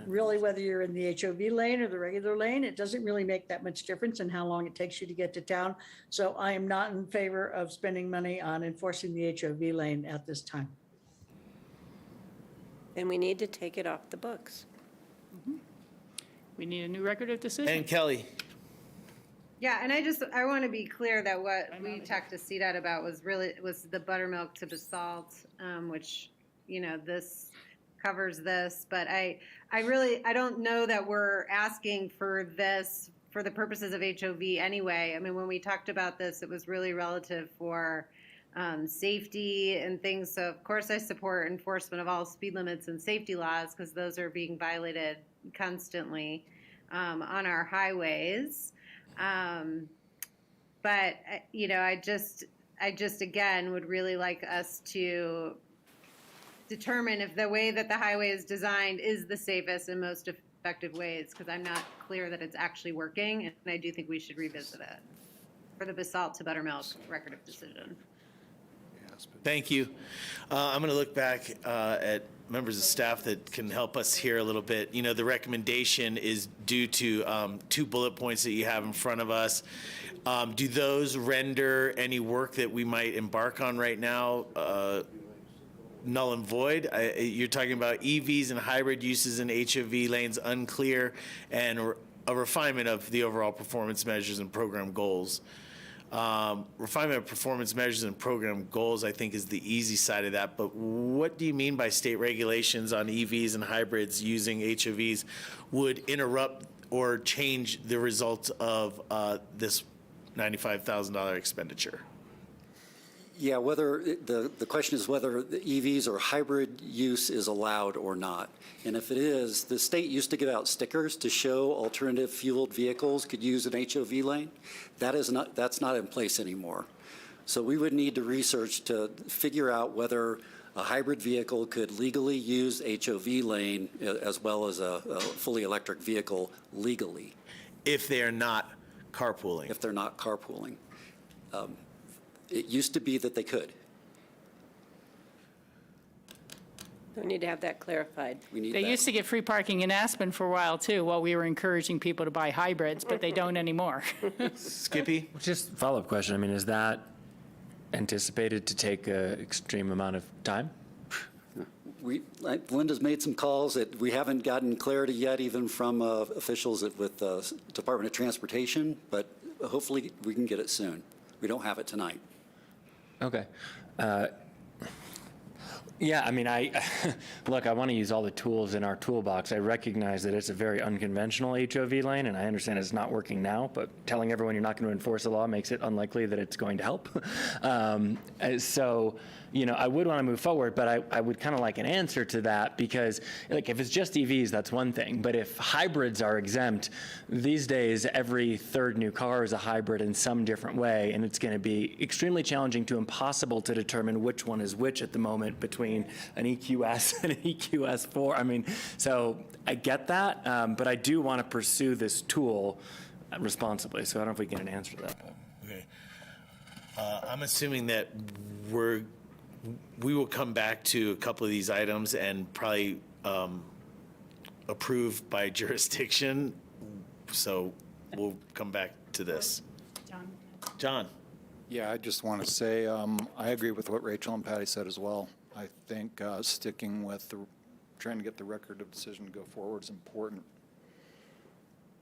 D: really, whether you're in the HOV lane or the regular lane, it doesn't really make that much difference in how long it takes you to get to town. So I am not in favor of spending money on enforcing the HOV lane at this time.
I: And we need to take it off the books.
E: We need a new record of decision.
F: And Kelly,
G: Yeah, and I want to be clear that what we talked to CDOT about was the buttermilk to basalt, which, this covers this, but I don't know that we're asking for this for the purposes of HOV anyway. I mean, when we talked about this, it was really relative for safety and things. So of course I support enforcement of all speed limits and safety laws because those are being violated constantly on our highways. But I just again would really like us to determine if the way that the highway is designed is the safest and most effective ways, because I'm not clear that it's actually working, and I do think we should revisit it for the basalt to buttermilk record of decision.
F: thank you. I'm going to look back at members of staff that can help us here a little bit. The recommendation is due to 2 bullet points that you have in front of us. Do those render any work that we might embark on right now null and void? You're talking about EVs and hybrid uses in HOV lanes unclear, and a refinement of the overall performance measures and program goals. Refinement of performance measures and program goals, I think, is the easy side of that. But what do you mean by state regulations on EVs and hybrids using HOVs would interrupt or change the results of this $95,000 expenditure?
J: Yeah, whether, the question is whether the EVs or hybrid use is allowed or not. And if it is, the state used to give out stickers to show alternative fueled vehicles could use an HOV lane. That's not in place anymore. So we would need to research to figure out whether a hybrid vehicle could legally use HOV lane as well as a fully electric vehicle legally.
F: If they are not carpooling.
J: If they're not carpooling. It used to be that they could.
I: We need to have that clarified.
E: They used to get free parking in Aspen for a while, too, while we were encouraging people to buy hybrids, but they don't anymore.
F: Skippy?
L: Just follow-up question. I mean, is that anticipated to take an extreme amount of time?
J: Linda's made some calls that we haven't gotten clarity yet, even from officials with the Department of Transportation, but hopefully we can get it soon. We don't have it tonight.
L: Okay. Yeah, I mean, look, I want to use all the tools in our toolbox. I recognize that it's a very unconventional HOV lane, and I understand it's not working now, but telling everyone you're not going to enforce the law makes it unlikely that it's going to help. So, I would want to move forward, but I would kind of like an answer to that, because like if it's just EVs, that's one thing. But if hybrids are exempt, these days every third new car is a hybrid in some different way, and it's going to be extremely challenging to impossible to determine which one is which at the moment between an EQS and an EQS4. I mean, so I get that, but I do want to pursue this tool responsibly. So I don't know if we get an answer to that.
F: Okay. I'm assuming that we will come back to a couple of these items and probably approve by jurisdiction. So we'll come back to this. John.
Q: Yeah, I just want to say I agree with what Rachel and Patty said as well. I think sticking with trying to get the record of decision to go forward is important.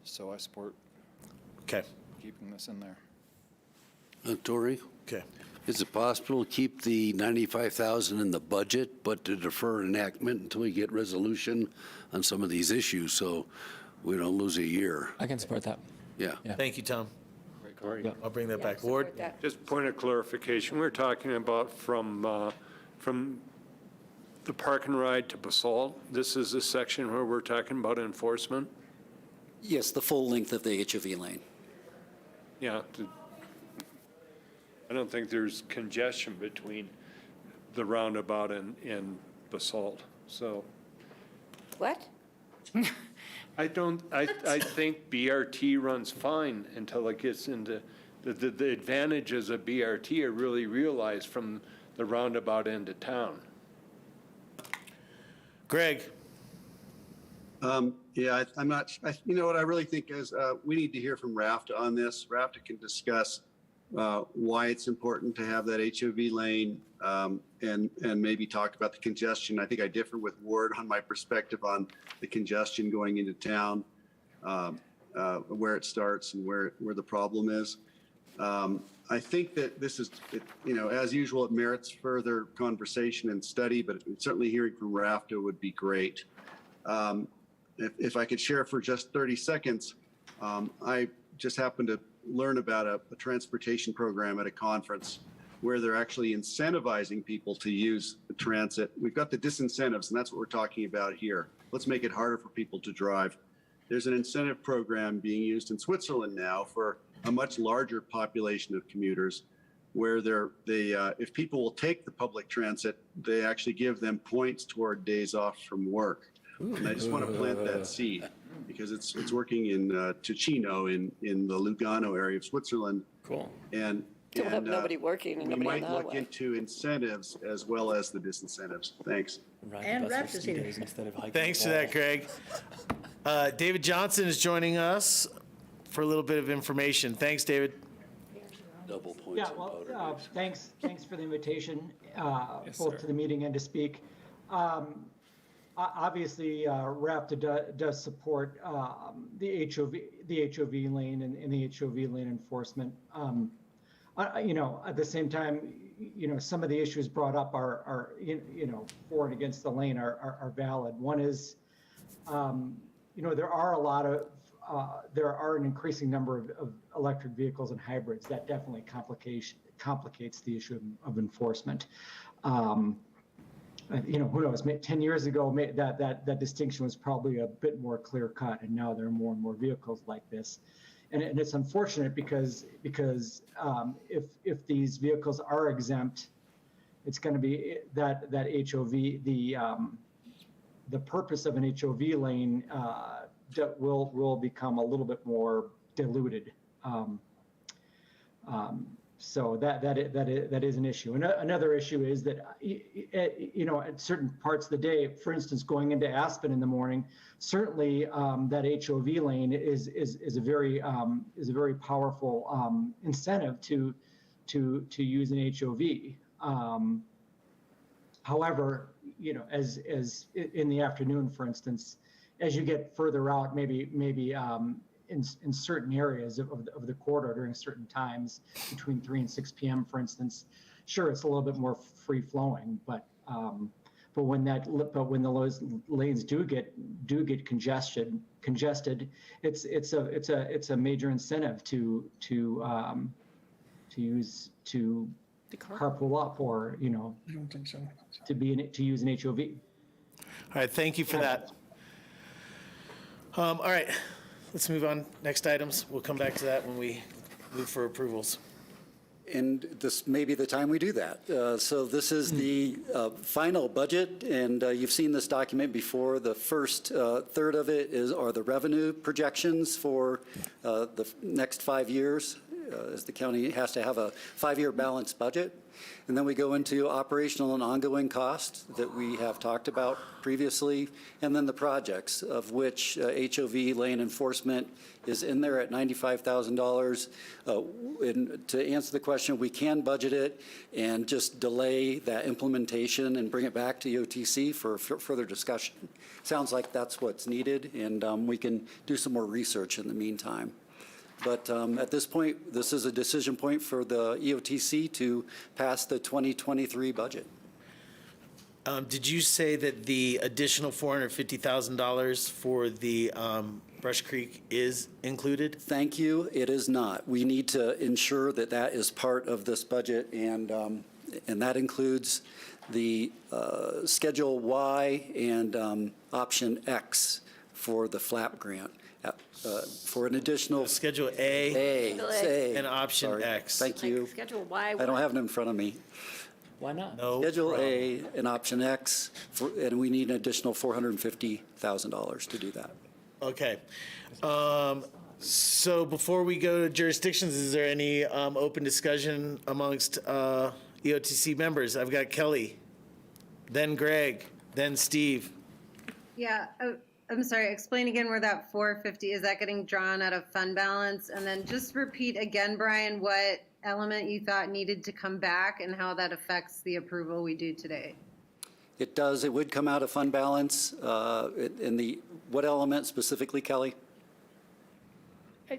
Q: So I support keeping this in there.
N: Tori?
F: Okay.
N: Is it possible to keep the $95,000 in the budget, but to defer enactment until we get resolution on some of these issues so we don't lose a year?
L: I can support that.
N: Yeah.
F: Thank you, Tom.
O: Corey.
F: I'll bring that back. Ward?
O: Just point of clarification, we're talking about from the park and ride to Basalt. This is the section where we're talking about enforcement?
J: Yes, the full length of the HOV lane.
O: Yeah. I don't think there's congestion between the roundabout and Basalt, so.
I: What?
O: I think BRT runs fine until it gets into, the advantages of BRT are really realized from the roundabout into town.
F: Greg?
B: Yeah, I'm not, you know what I really think is we need to hear from RAFTA on this. RAFTA can discuss why it's important to have that HOV lane and maybe talk about the congestion. I think I differ with Ward on my perspective on the congestion going into town, where it starts and where the problem is. I think that this is, you know, as usual, it merits further conversation and study, but certainly hearing from RAFTA would be great. If I could share for just 30 seconds, I just happened to learn about a transportation program at a conference where they're actually incentivizing people to use the transit. We've got the disincentives, and that's what we're talking about here. Let's make it harder for people to drive. There's an incentive program being used in Switzerland now for a much larger population of commuters, where if people will take the public transit, they actually give them points toward days off from work. And I just want to plant that seed because it's working in Ticino in the Lugano area of Switzerland.
L: Cool.
B: And
I: Don't have nobody working and
B: we
I: nobody on
B: might
I: the
B: look
I: highway.
B: into incentives as well as the disincentives. Thanks.
D: And RAFTA's here.
F: Thanks for that, Greg. David Johnson is joining us for a little bit of information. Thanks, David.
N: Double points.
R: Yeah, well, thanks for the invitation, both to the meeting and to speak. Obviously, RAFTA does support the HOV lane and the HOV lane enforcement. You know, at the same time, you know, some of the issues brought up are you know, for and against the lane are valid. One is, you know, there are an increasing number of electric vehicles and hybrids. That definitely complicates the issue of enforcement. You know, who knows? 10 years ago, that distinction was probably a bit more clear cut, and now there are more and more vehicles like this, and it's unfortunate because if these vehicles are exempt, it's going to be that HOV the purpose of an HOV lane will become a little bit more diluted. So that is an issue. Another issue is that, you know, at certain parts of the day, for instance, going into Aspen in the morning, certainly that HOV lane is a very powerful incentive to use an HOV. However, you know, as in the afternoon, for instance, as you get further out, maybe in certain areas of the corridor during certain times between 3 and 6 p.m., for instance, sure, it's a little bit more free flowing, but when those lanes do get congested, it's a major incentive to carpool up, or, you know,
S: I don't think so.
R: to use an HOV.
F: All right, thank you for that. All right, let's move on. Next items. We'll come back to that when we move for approvals.
J: And this may be the time we do that. So this is the final budget, and you've seen this document before. The first third of it are the revenue projections for the next 5 years, as the county has to have a 5-year balanced budget. And then we go into operational and ongoing costs that we have talked about previously, and then the projects, of which HOV lane enforcement is in there at $95,000. And to answer the question, we can budget it and just delay that implementation and bring it back to EoTC for further discussion. Sounds like that's what's needed, and we can do some more research in the meantime. But at this point, this is a decision point for the EoTC to pass the 2023 budget.
F: Did you say that the additional $450,000 for the Brush Creek is included?
J: Thank you. It is not. We need to ensure that that is part of this budget, and that includes the Schedule Y and Option X for the FLAP grant. For an additional
F: Schedule A and Option
J: Sorry.
F: X.
J: Thank you.
I: Schedule Y.
J: I don't have it in front of me.
L: Why not?
F: No
J: Schedule
F: problem.
J: A and Option X, and we need an additional $450,000 to do that.
F: Okay. So before we go to jurisdictions, is there any open discussion amongst EOTC members. I've got Kelly, then Greg, then Steve.
G: Yeah, I'm sorry, explain again where that 450, is that getting drawn out of fund balance? And then just repeat again, Brian, what element you thought needed to come back and how that affects the approval we do today.
J: It does, it would come out of fund balance. What element specifically, Kelly?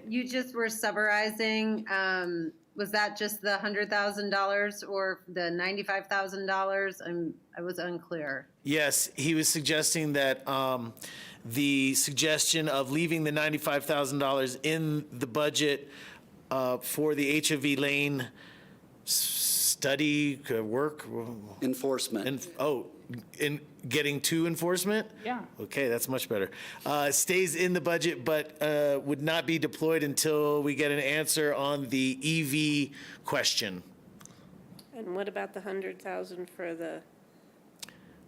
G: You just were summarizing, was that just the $100,000 or the $95,000? I was unclear.
F: Yes, he was suggesting that the suggestion of leaving the $95,000 in the budget for the HOV lane study, work?
J: Enforcement.
F: In getting to enforcement?
E: Yeah.
F: Okay, that's much better. Stays in the budget, but would not be deployed until we get an answer on the EV question.
I: And what about the 100,000 for the,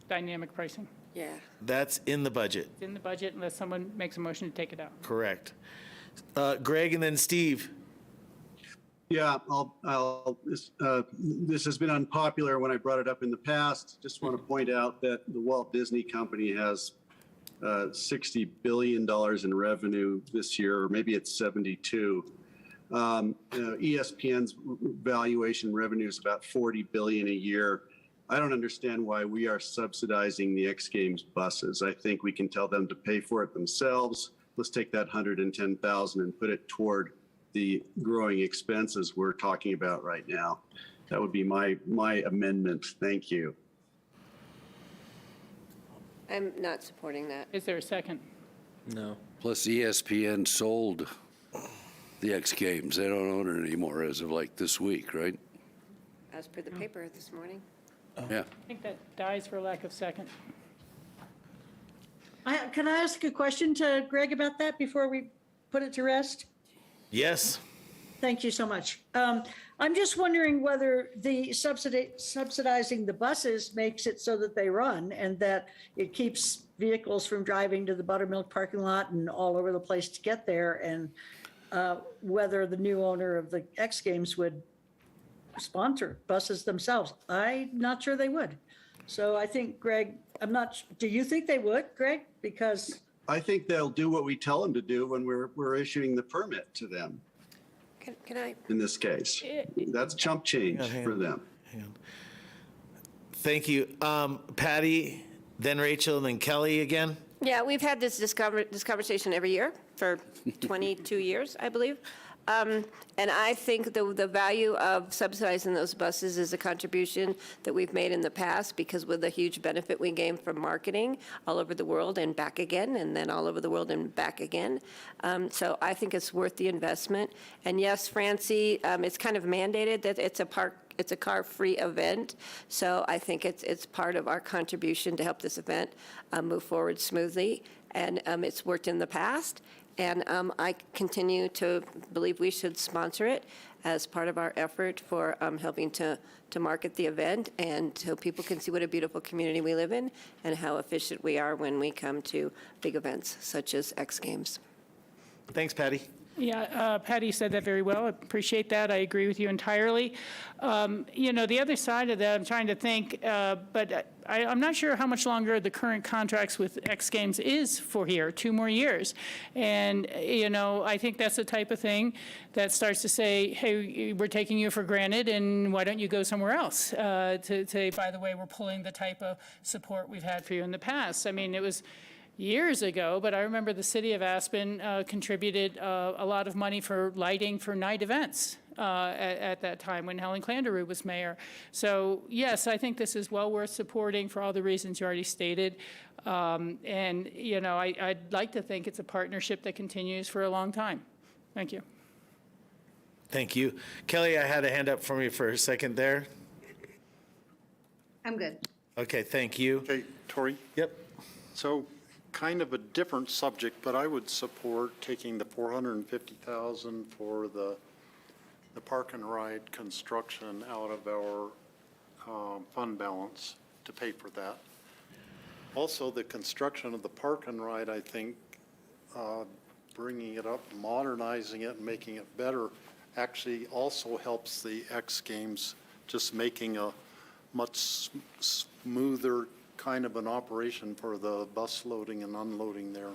E: Dynamic pricing.
I: yeah.
F: That's in the budget,
E: It's in the budget unless someone makes a motion to take it out.
F: correct. Greg and then Steve.
B: Yeah, this has been unpopular when I brought it up in the past. Just want to point out that the Walt Disney Company has $60 billion in revenue this year, or maybe it's 72. ESPN's valuation revenue is about 40 billion a year. I don't understand why we are subsidizing the X Games buses. I think we can tell them to pay for it themselves. Let's take that 110,000 and put it toward the growing expenses we're talking about right now. That would be my amendment. Thank you.
I: I'm not supporting that.
E: Is there a second?
L: No.
N: Plus ESPN sold the X Games. They don't own it anymore as of like this week, right?
I: As per the paper this morning.
N: Yeah.
E: I think that dies for lack of second.
D: Can I ask a question to Greg about that before we put it to rest?
F: Yes.
D: Thank you so much. I'm just wondering whether the subsidizing the buses makes it so that they run and that it keeps vehicles from driving to the Buttermilk parking lot and all over the place to get there, and whether the new owner of the X Games would sponsor buses themselves. I'm not sure they would. So I think, Greg, do you think they would, Greg? Because
B: I think they'll do what we tell them to do when we're issuing the permit to them.
I: Can I?
B: In this case, that's chump change for them.
F: Thank you. Patty, then Rachel, then Kelly again.
I: Yeah, we've had this conversation every year for 22 years, I believe. And I think the value of subsidizing those buses is a contribution that we've made in the past, because with the huge benefit we gain from marketing all over the world and back again, and then all over the world and back again. So I think it's worth the investment. And yes, Francie, it's kind of mandated that it's a car-free event. So I think it's part of our contribution to help this event move forward smoothly. And it's worked in the past. And I continue to believe we should sponsor it as part of our effort for helping to market the event, and so people can see what a beautiful community we live in and how efficient we are when we come to big events such as X Games.
F: Thanks, Patty.
E: Yeah, Patty said that very well. I appreciate that. I agree with you entirely. The other side of that, I'm trying to think, but I'm not sure how much longer the current contracts with X Games is for here, 2 more years. And, I think that's the type of thing that starts to say, hey, we're taking you for granted, and why don't you go somewhere else? To say, by the way, we're pulling the type of support we've had for you in the past. I mean, it was years ago, but I remember the city of Aspen contributed a lot of money for lighting for night events at that time when Helen Clanderoo was mayor. So yes, I think this is well worth supporting for all the reasons you already stated. I'd like to think it's a partnership that continues for a long time. Thank you.
F: Thank you. Kelly, I had a hand up from you for a second there.
G: I'm good.
F: Okay, thank you.
H: Okay, Tori?
F: Yep.
H: So kind of a different subject, but I would support taking the $450,000 for the park and ride construction out of our fund balance to pay for that. Also, the construction of the park and ride, I think, bringing it up, modernizing it, and making it better, actually also helps the X Games just making a much smoother kind of an operation for the bus loading and unloading there.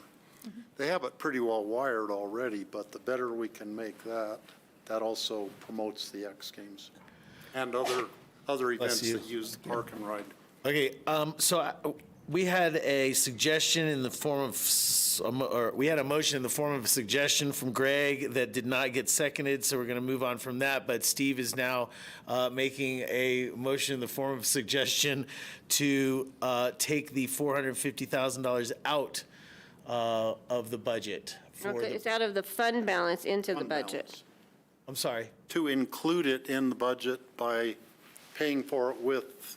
H: They have it pretty well wired already, but the better we can make that, that also promotes the X Games and other events
F: you.
H: that use the park and ride.
F: Okay, we had a suggestion in the form of, or we had a motion in the form of a suggestion from Greg that did not get seconded, so we're going to move on from that. But Steve is now making a motion in the form of suggestion to take the $450,000 out of the budget.
I: Okay, it's out of the fund balance into the budget.
F: I'm sorry.
H: To include it in the budget by paying for it with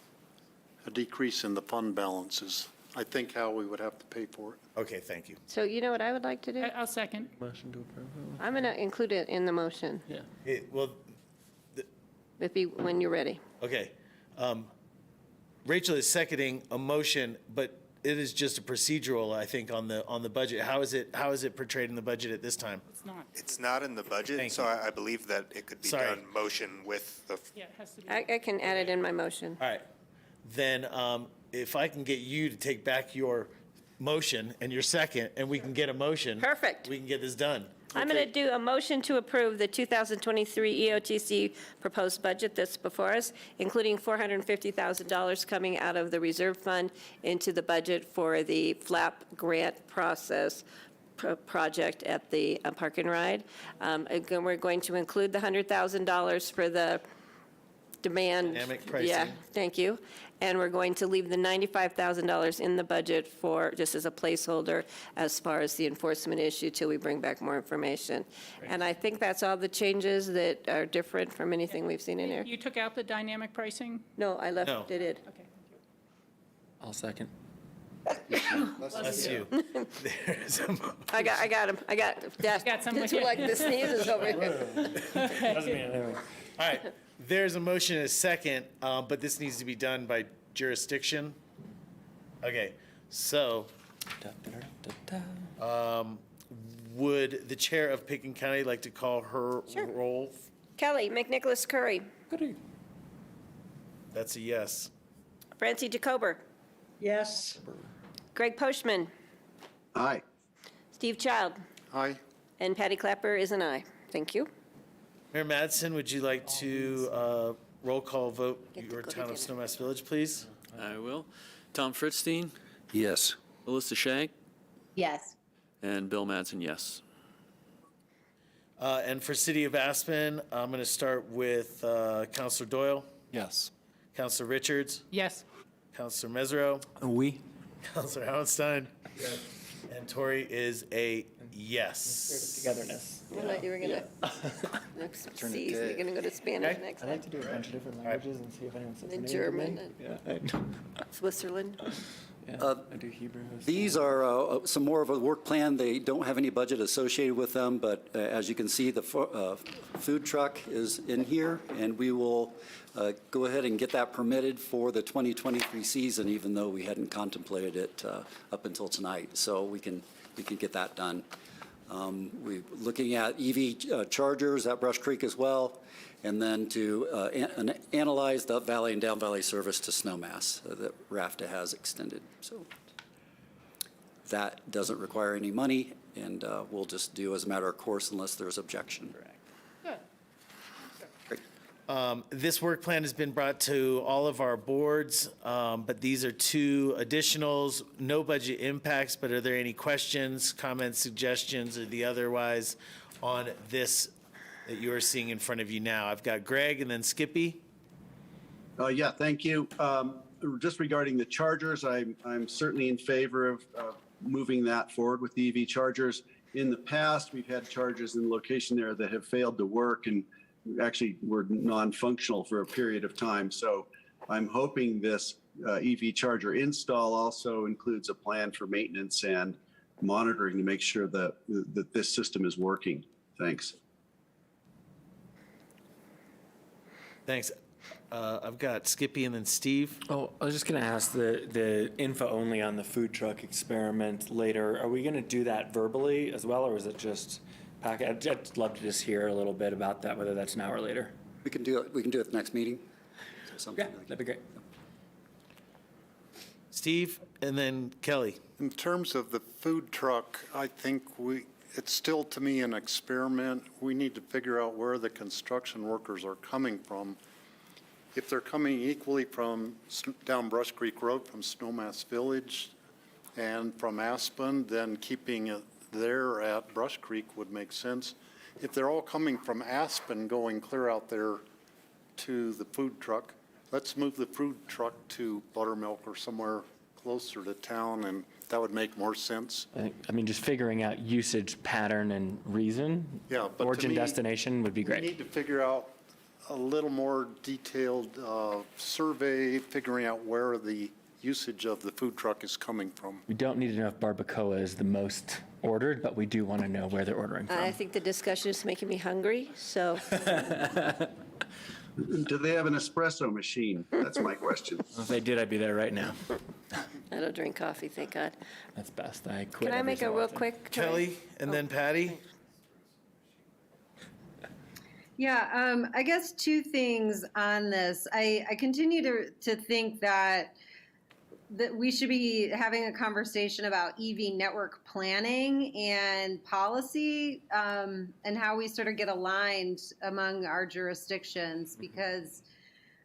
H: a decrease in the fund balances. I think how we would have to pay for it.
F: Okay, thank you.
I: So you know what I would like to do?
E: I'll second.
L: Motion to approve.
I: I'm going to include it in the motion.
L: Yeah.
F: Well,
I: When you're ready.
F: okay. Rachel is seconding a motion, but it is just a procedural, I think, on the budget. How is it portrayed in the budget at this time?
E: It's not.
K: It's not in the budget,
F: Thank
K: so
F: you.
K: I believe that it could be
F: Sorry.
K: done motion with the,
E: Yeah, it has to be.
I: I can add it in my motion.
F: All right. Then if I can get you to take back your motion and your second, and we can get a motion.
I: Perfect.
F: We can get this done.
I: I'm going to do a motion to approve the 2023 EOTC proposed budget that's before us, including $450,000 coming out of the reserve fund into the budget for the FLAP grant process project at the Park and Ride. Again, we're going to include the $100,000 for the demand.
F: Dynamic pricing.
I: Yeah, thank you. And we're going to leave the $95,000 in the budget for, just as a placeholder, as far as the enforcement issue till we bring back more information. And I think that's all the changes that are different from anything we've seen in here.
E: You took out the dynamic pricing?
I: No, I left
F: No.
I: it in.
E: Okay.
L: I'll second.
F: Bless you. There's a
I: I got him.
E: Got some with you.
I: Like the sneezes over here.
F: All right, there's a motion and a second, but this needs to be done by jurisdiction. Okay, so would the chair of Pickens County like to call her roll?
I: Kelly McNicholas Curry.
F: That's a yes.
I: Francie Jacober.
D: Yes.
I: Greg Postman.
B: Aye.
I: Steve Child.
H: Aye.
I: And Patty Clapper is an aye. Thank you.
F: Mayor Madsen, would you like to roll call vote
I: Get to
F: your
I: go
F: town of
I: together.
F: Snowmass Village, please?
M: I will. Tom Fritzstein,
N: Yes.
M: Melissa Shank,
C: Yes.
M: and Bill Madsen, yes.
F: And for City of Aspen, I'm going to start with Counselor Doyle,
Q: Yes.
F: Counselor Richards,
E: Yes.
F: Counselor Mesro,
Q: We?
F: Counselor Howenstein, and Tori is a yes.
L: Togetherness.
I: I thought you were going to see, you're going to go to Spanish next
L: I like
I: time.
L: to do a bunch of different languages and see if anyone says
I: And
L: the name
I: German
L: of
I: and
L: the name.
I: Switzerland.
L: Yeah, I do Hebrew.
J: These are some more of a work plan. They don't have any budget associated with them, but as you can see, the food truck is in here, and we will go ahead and get that permitted for the 2023 season, even though we hadn't contemplated it up until tonight. So we can get that done. We're looking at EV chargers at Brush Creek as well, and then to analyze the valley and down valley service to Snowmass that RAFTA has extended. So that doesn't require any money, and we'll just do as a matter of course unless there's objection.
F: This work plan has been brought to all of our boards, but these are two additionals, no budget impacts, but are there any questions, comments, suggestions, or the otherwise on this that you are seeing in front of you now? I've got Greg and then Skippy.
B: Yeah, thank you. Just regarding the chargers, I'm certainly in favor of moving that forward with the EV chargers. In the past, we've had chargers in the location there that have failed to work and actually were non-functional for a period of time. So I'm hoping this EV charger install also includes a plan for maintenance and monitoring to make sure that this system is working. Thanks.
F: Thanks. I've got Skippy and then Steve.
L: Oh, I was just going to ask the info only on the food truck experiment later. Are we going to do that verbally as well, or is it just packet? I'd love to just hear a little bit about that, whether that's now or later.
J: We can do it. We can do it at the next meeting. something.
L: Yeah, that'd be great.
F: Steve, and then Kelly.
H: In terms of the food truck, I think it's still, to me, an experiment. We need to figure out where the construction workers are coming from. If they're coming equally from down Brush Creek Road from Snowmass Village and from Aspen, then keeping it there at Brush Creek would make sense. If they're all coming from Aspen going clear out there to the food truck, let's move the food truck to Buttermilk or somewhere closer to town, and that would make more sense.
L: I mean, just figuring out usage pattern and reason.
H: Yeah, but to
L: origin
H: me,
L: destination would be great.
H: We need to figure out a little more detailed survey, figuring out where the usage of the food truck is coming from.
L: We don't need to know if barbacoa is the most ordered, but we do want to know where they're ordering from.
I: I think the discussion is making me hungry, so.
B: Do they have an espresso machine? That's my question.
L: If they did, I'd be there right now.
I: I don't drink coffee, thank God.
L: That's best. I quit.
I: Can I
L: every
I: make a
L: so
I: real
L: often.
I: quick?
F: Kelly, and then Patty.
G: Yeah, I guess two things on this. I continue to think that we should be having a conversation about EV network planning and policy, and how we sort of get aligned among our jurisdictions, because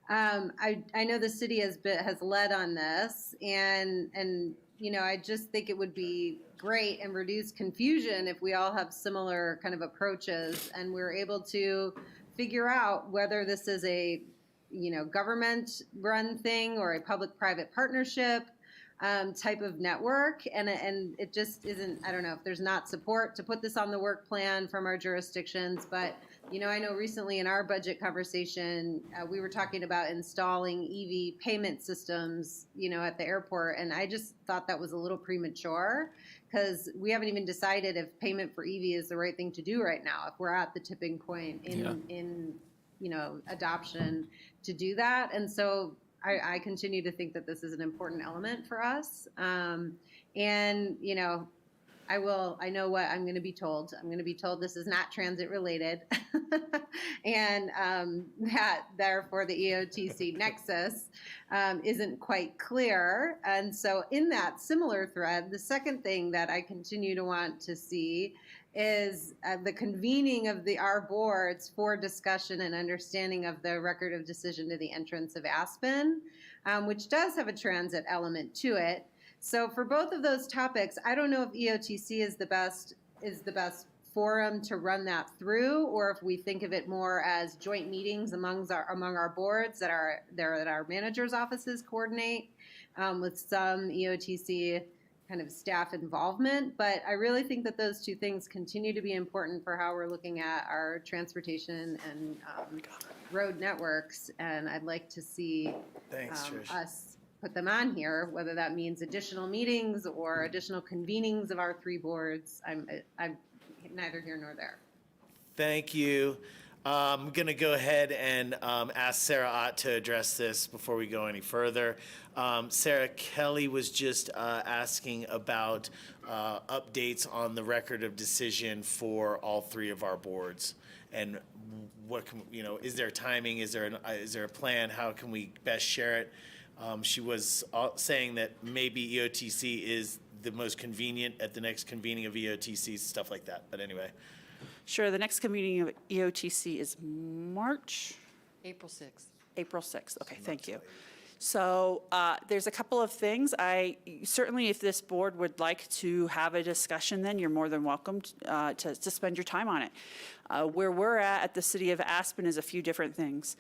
G: I know the city has led on this, and I just think it would be great and reduce confusion if we all have similar kind of approaches and we're able to figure out whether this is a government run thing or a public-private partnership type of network, and it just isn't. I don't know if there's not support to put this on the work plan from our jurisdictions, but I know recently in our budget conversation we were talking about installing EV payment systems at the airport, and I just thought that was a little premature because we haven't even decided if payment for EV is the right thing to do right now, if we're at the tipping point in adoption to do that. And so I continue to think that this is an important element for us. I know what I'm going to be told. I'm going to be told this is not transit related, and that therefore the EoTC nexus isn't quite clear. And so in that similar thread, the second thing that I continue to want to see is the convening of our boards for discussion and understanding of the record of decision to the entrance of Aspen, which does have a transit element to it. So for both of those topics, I don't know if EoTC is the best forum to run that through, or if we think of it more as joint meetings among our boards that our managers' offices coordinate with some EoTC kind of staff involvement. But I really think that those two things continue to be important for how we're looking at our transportation and road networks. And I'd like to see us put them on here, whether that means additional meetings or additional convenings of our three boards. I'm neither here nor there.
F: Thank you. I'm going to go ahead and ask Sarah Ott to address this before we go any further. Sarah, Kelly was just asking about updates on the record of decision for all three of our boards, and what can, is there timing? Is there a plan? How can we best share it? She was saying that maybe EoTC is the most convenient at the next convening of EoTC, stuff like that. But anyway.
S: Sure. The next convening of EoTC is March?
T: April 6th.
S: April 6th. Okay, thank you. So there's a couple of things. Certainly, if this board would like to have a discussion, then you're more than welcome to spend your time on it. Where we're at the city of Aspen is a few different things.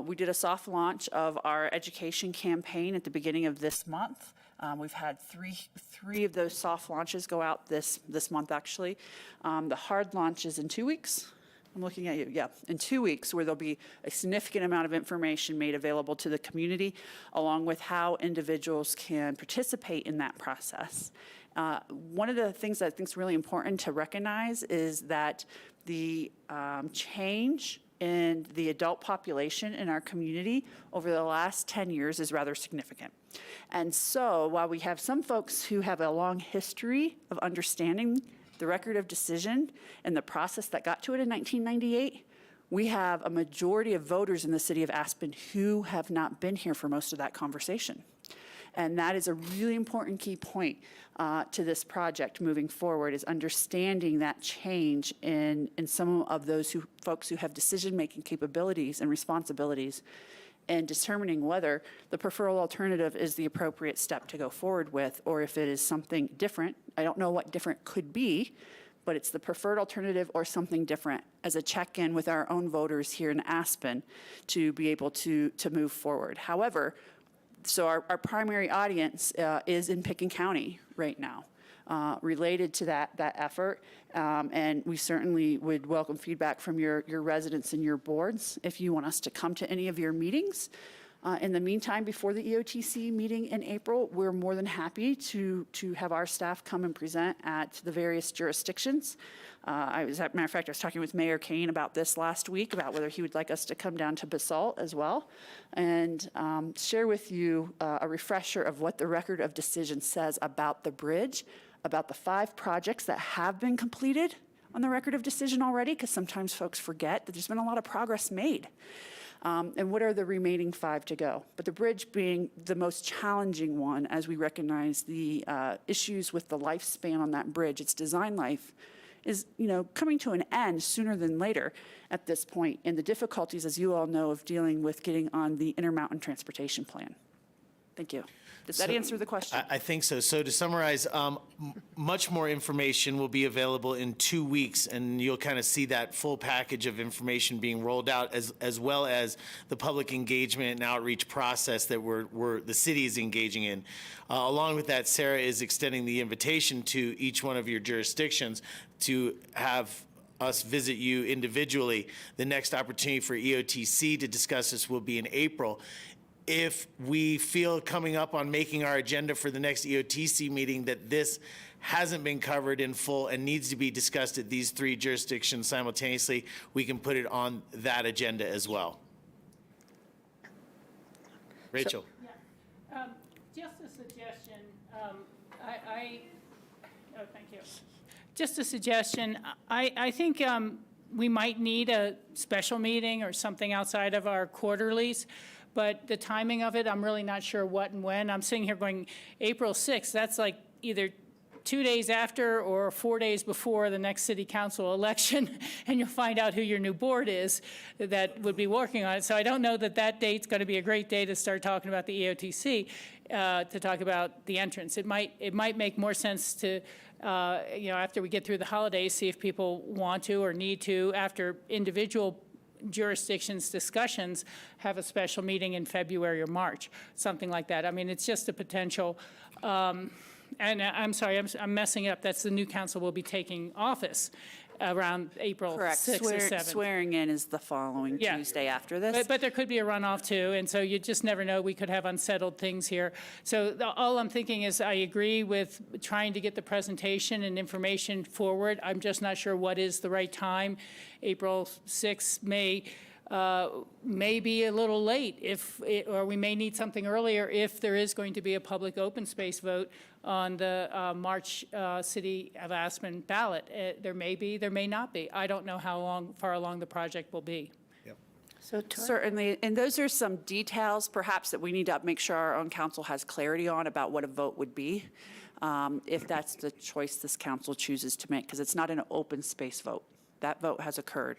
S: We did a soft launch of our education campaign at the beginning of this month. We've had three of those soft launches go out this month, actually. The hard launch is in 2 weeks. I'm looking at you. Yeah, in 2 weeks, where there'll be a significant amount of information made available to the community, along with how individuals can participate in that process. One of the things that I think is really important to recognize is that the change in the adult population in our community over the last 10 years is rather significant. And so while we have some folks who have a long history of understanding the record of decision and the process that got to it in 1998, we have a majority of voters in the city of Aspen who have not been here for most of that conversation. And that is a really important key point to this project moving forward, is understanding that change in some of those folks who have decision-making capabilities and responsibilities, and determining whether the preferred alternative is the appropriate step to go forward with, or if it is something different. I don't know what different could be, but it's the preferred alternative or something different as a check-in with our own voters here in Aspen to be able to move forward. However, so our primary audience is in Pickens County right now, related to that effort. And we certainly would welcome feedback from your residents and your boards if you want us to come to any of your meetings. In the meantime, before the EoTC meeting in April, we're more than happy to have our staff come and present at the various jurisdictions. As a matter of fact, I was talking with Mayor Kane about this last week, about whether he would like us to come down to Basalt as well, and share with you a refresher of what the record of decision says about the bridge, about the 5 projects that have been completed on the record of decision already, because sometimes folks forget that there's been a lot of progress made. And what are the remaining 5 to go? But the bridge being the most challenging one, as we recognize the issues with the lifespan on that bridge, its design life is, coming to an end sooner than later at this point, and the difficulties, as you all know, of dealing with getting on the Intermountain Transportation Plan. Thank you. Does that answer the question?
F: I think so. So to summarize, much more information will be available in 2 weeks, and you'll kind of see that full package of information being rolled out, as well as the public engagement and outreach process that the city is engaging in. Along with that, Sarah is extending the invitation to each one of your jurisdictions to have us visit you individually. The next opportunity for EoTC to discuss this will be in April. If we feel coming up on making our agenda for the next EoTC meeting that this hasn't been covered in full and needs to be discussed at these 3 jurisdictions simultaneously, we can put it on that agenda as well. Rachel.
E: Just a suggestion. Thank you. Just a suggestion. I think we might need a special meeting or something outside of our quarterlies. But the timing of it, I'm really not sure what and when. I'm sitting here going, April 6th, that's like either 2 days after or 4 days before the next city council election, and you'll find out who your new board is that would be working on it. So I don't know that date's going to be a great day to start talking about the EoTC, to talk about the entrance. It might make more sense to, after we get through the holidays, see if people want to or need to, after individual jurisdictions discussions, have a special meeting in February or March, something like that. I mean, it's just a potential, and I'm sorry, I'm messing up. That's the new council will be taking office around April 6th or 7th.
S: Swearing in is the following Tuesday after this.
E: But there could be a runoff too, and so you just never know. We could have unsettled things here. So all I'm thinking is I agree with trying to get the presentation and information forward. I'm just not sure what is the right time. April 6th may be a little late, or we may need something earlier if there is going to be a public open space vote on the March City of Aspen ballot. There may be, there may not be. I don't know how far along the project will be.
S: So certainly, and those are some details perhaps that we need to make sure our own council has clarity on about what a vote would be, if that's the choice this council chooses to make, because it's not an open space vote. That vote has occurred.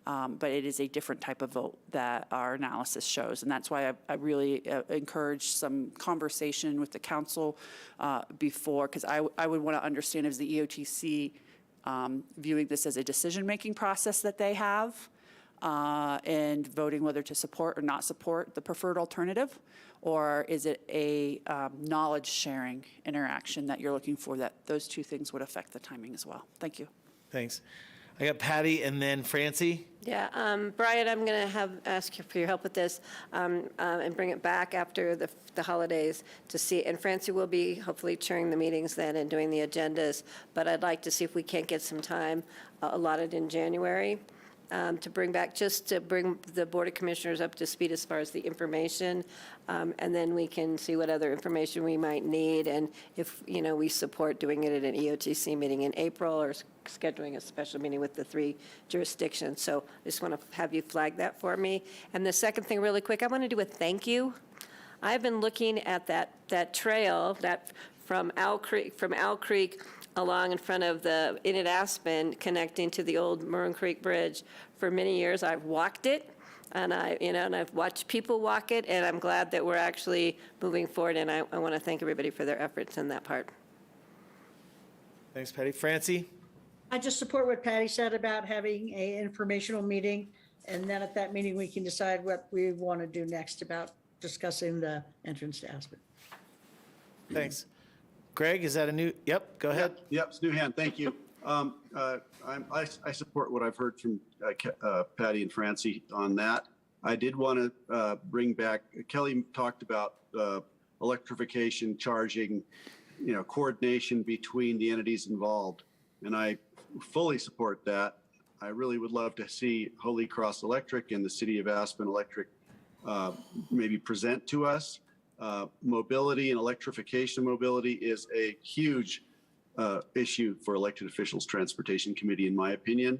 S: But it is a different type of vote that our analysis shows. And that's why I really encourage some conversation with the council before, because I would want to understand, is the EoTC viewing this as a decision-making process that they have and voting whether to support or not support the preferred alternative? Or is it a knowledge-sharing interaction that you're looking for, that those 2 things would affect the timing as well? Thank you.
F: Thanks. I got Patty and then Francie.
I: Yeah, Brian, I'm going to ask you for your help with this and bring it back after the holidays to see. And Francie will be hopefully chairing the meetings then and doing the agendas. But I'd like to see if we can't get some time allotted in January to bring back, just to bring the Board of Commissioners up to speed as far as the information. And then we can see what other information we might need, and if, we support doing it at an EOTC meeting in April or scheduling a special meeting with the 3 jurisdictions. So I just want to have you flag that for me. And the second thing, really quick, I want to do a thank you. I've been looking at that trail from Owl Creek along in front of the Inn at Aspen, connecting to the old Maroon Creek Bridge for many years. I've walked it, and I've watched people walk it, and I'm glad that we're actually moving forward. And I want to thank everybody for their efforts in that part.
F: Thanks, Patty. Francie?
D: I just support what Patty said about having a informational meeting, and then at that meeting, we can decide what we want to do next about discussing the entrance to Aspen.
F: Thanks. Greg, is that a new, yep, go ahead.
B: Yep, it's new hand, thank you. I support what I've heard from Patty and Francie on that. I did want to bring back, Kelly talked about electrification, charging, coordination between the entities involved. And I fully support that. I really would love to see Holy Cross Electric and the City of Aspen Electric maybe present to us. Mobility and electrification of mobility is a huge issue for elected officials, Transportation Committee, in my opinion.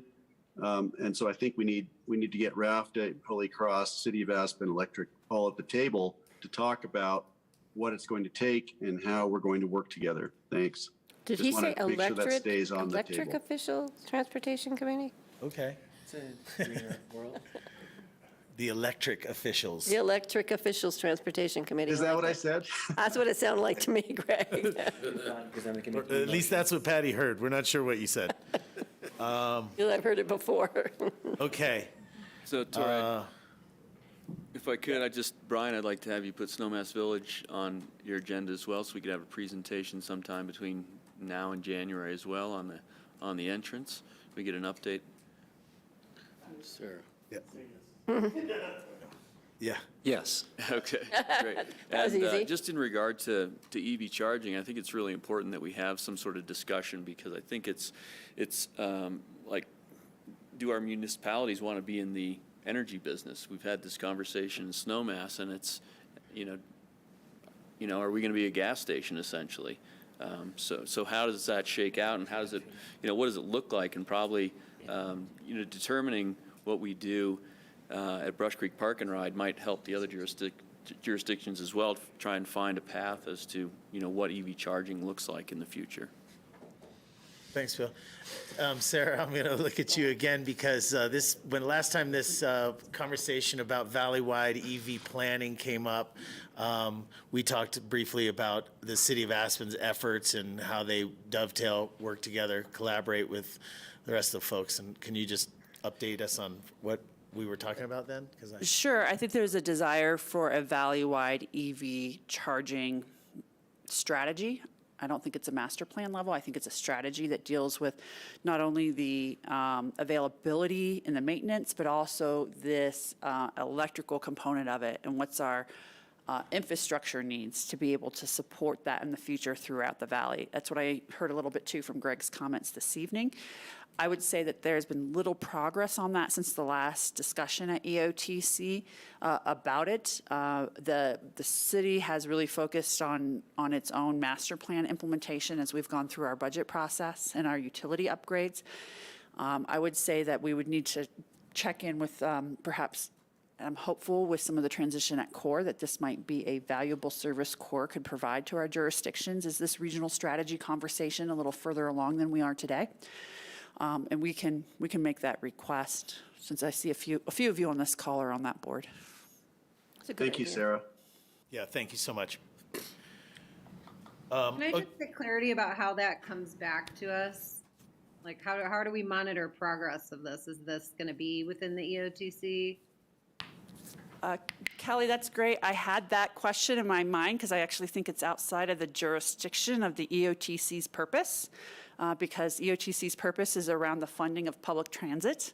B: And so I think we need to get RAFTA, Holy Cross, City of Aspen Electric all at the table to talk about what it's going to take and how we're going to work together. Thanks.
I: Did
B: Just
I: he
B: wanna
I: say
B: make sure that stays on the
I: electric
B: table.
I: official Transportation Committee?
F: Okay.
L: It's a greener world.
F: The electric officials.
I: The Electric Officials Transportation Committee.
B: Is that what I said?
I: That's what it sounded like to me, Greg.
F: At least that's what Patty heard. We're not sure what you said.
I: I've heard it before.
F: Okay.
M: So, Tori, if I could, Brian, I'd like to have you put Snowmass Village on your agenda as well, so we could have a presentation sometime between now and January as well on the entrance. We get an update.
H: Sarah.
F: Yeah.
J: Yes.
M: Okay, great.
I: That was
M: And
I: easy.
M: just in regard to EV charging, I think it's really important that we have some sort of discussion, because I think it's like, do our municipalities want to be in the energy business? We've had this conversation in Snowmass, and it's, are we going to be a gas station essentially? So how does that shake out, and how does it, what does it look like? And probably, determining what we do at Brush Creek Park and Ride might help the other jurisdictions as well to try and find a path as to, what EV charging looks like in the future.
F: Thanks, Phil. Sarah, I'm going to look at you again, because when last time this conversation about valley-wide EV planning came up, we talked briefly about the City of Aspen's efforts and how they dovetail, work together, collaborate with the rest of the folks. And can you just update us on what we were talking about then?
S: Sure. I think there's a desire for a valley-wide EV charging strategy. I don't think it's a master plan level. I think it's a strategy that deals with not only the availability and the maintenance, but also this electrical component of it, and what's our infrastructure needs to be able to support that in the future throughout the valley. That's what I heard a little bit too from Greg's comments this evening. I would say that there's been little progress on that since the last discussion at EoTC about it. The city has really focused on its own master plan implementation as we've gone through our budget process and our utility upgrades. I would say that we would need to check in with perhaps, I'm hopeful with some of the transition at CORE, that this might be a valuable service CORE could provide to our jurisdictions. Is this regional strategy conversation a little further along than we are today? And we can make that request, since I see a few of you on this call are on that board.
B: Thank you, Sarah.
F: Yeah, thank you so much.
G: Can I just get clarity about how that comes back to us? Like, how do we monitor progress of this? Is this going to be within the EOTC?
S: Kelly, that's great. I had that question in my mind because I actually think it's outside of the jurisdiction of the EOTC's purpose, because EOTC's purpose is around the funding of public transit.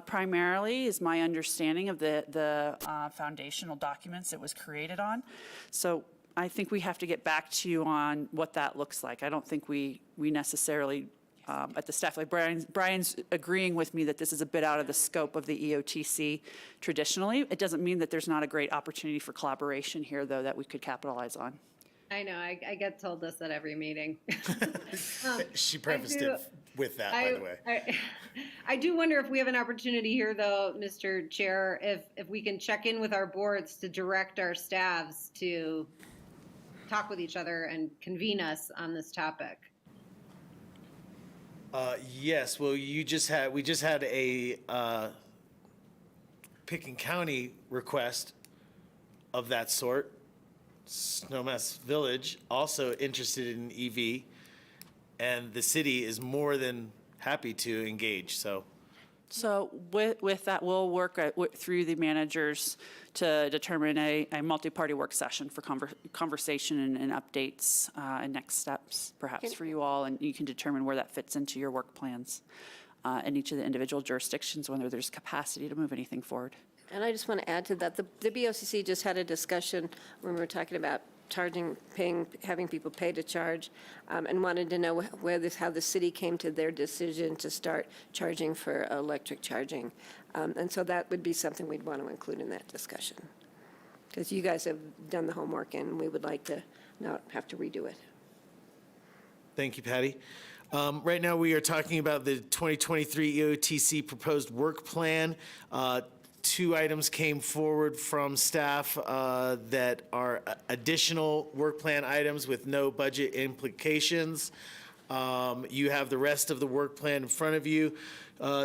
S: Primarily is my understanding of the foundational documents it was created on. So I think we have to get back to you on what that looks like. I don't think we necessarily at the staff. Like Brian's agreeing with me that this is a bit out of the scope of the EOTC traditionally. It doesn't mean that there's not a great opportunity for collaboration here, though, that we could capitalize on.
G: I know, I get told this at every meeting.
F: She prefaced it with that, by the way.
G: I do wonder if we have an opportunity here, though, Mr. Chair, if we can check in with our boards to direct our staffs to talk with each other and convene us on this topic.
F: Yes, well, we just had a Picken County request of that sort. Snowmass Village also interested in EV, and the city is more than happy to engage, so.
S: So with that, we'll work through the managers to determine a multi-party work session for conversation and updates and next steps, perhaps for you all, and you can determine where that fits into your work plans in each of the individual jurisdictions, whether there's capacity to move anything forward.
I: And I just want to add to that, the BOCC just had a discussion when we were talking about having people pay to charge, and wanted to know how the city came to their decision to start charging for electric charging. And so that would be something we'd want to include in that discussion. Because you guys have done the homework, and we would like to not have to redo it.
F: Thank you, Patty. Right now, we are talking about the 2023 EoTC proposed work plan. Two items came forward from staff that are additional work plan items with no budget implications. You have the rest of the work plan in front of you.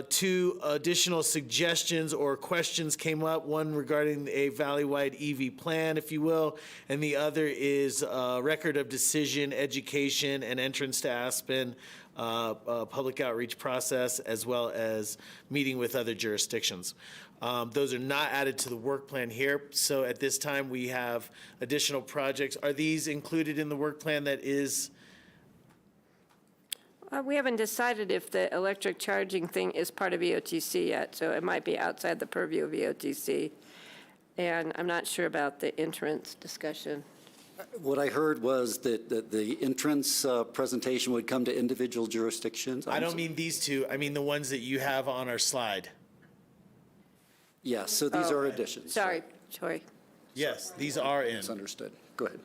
F: Two additional suggestions or questions came up, one regarding a valley-wide EV plan, if you will, and the other is record of decision, education, and entrance to Aspen, public outreach process, as well as meeting with other jurisdictions. Those are not added to the work plan here. So at this time, we have additional projects. Are these included in the work plan that is?
I: We haven't decided if the electric charging thing is part of EOTC yet, so it might be outside the purview of EOTC. And I'm not sure about the entrance discussion.
J: What I heard was that the entrance presentation would come to individual jurisdictions.
F: I don't mean these two. I mean the ones that you have on our slide.
J: Yes, so these are additions.
I: Sorry.
F: Yes, these are in.
J: It's understood. Go ahead.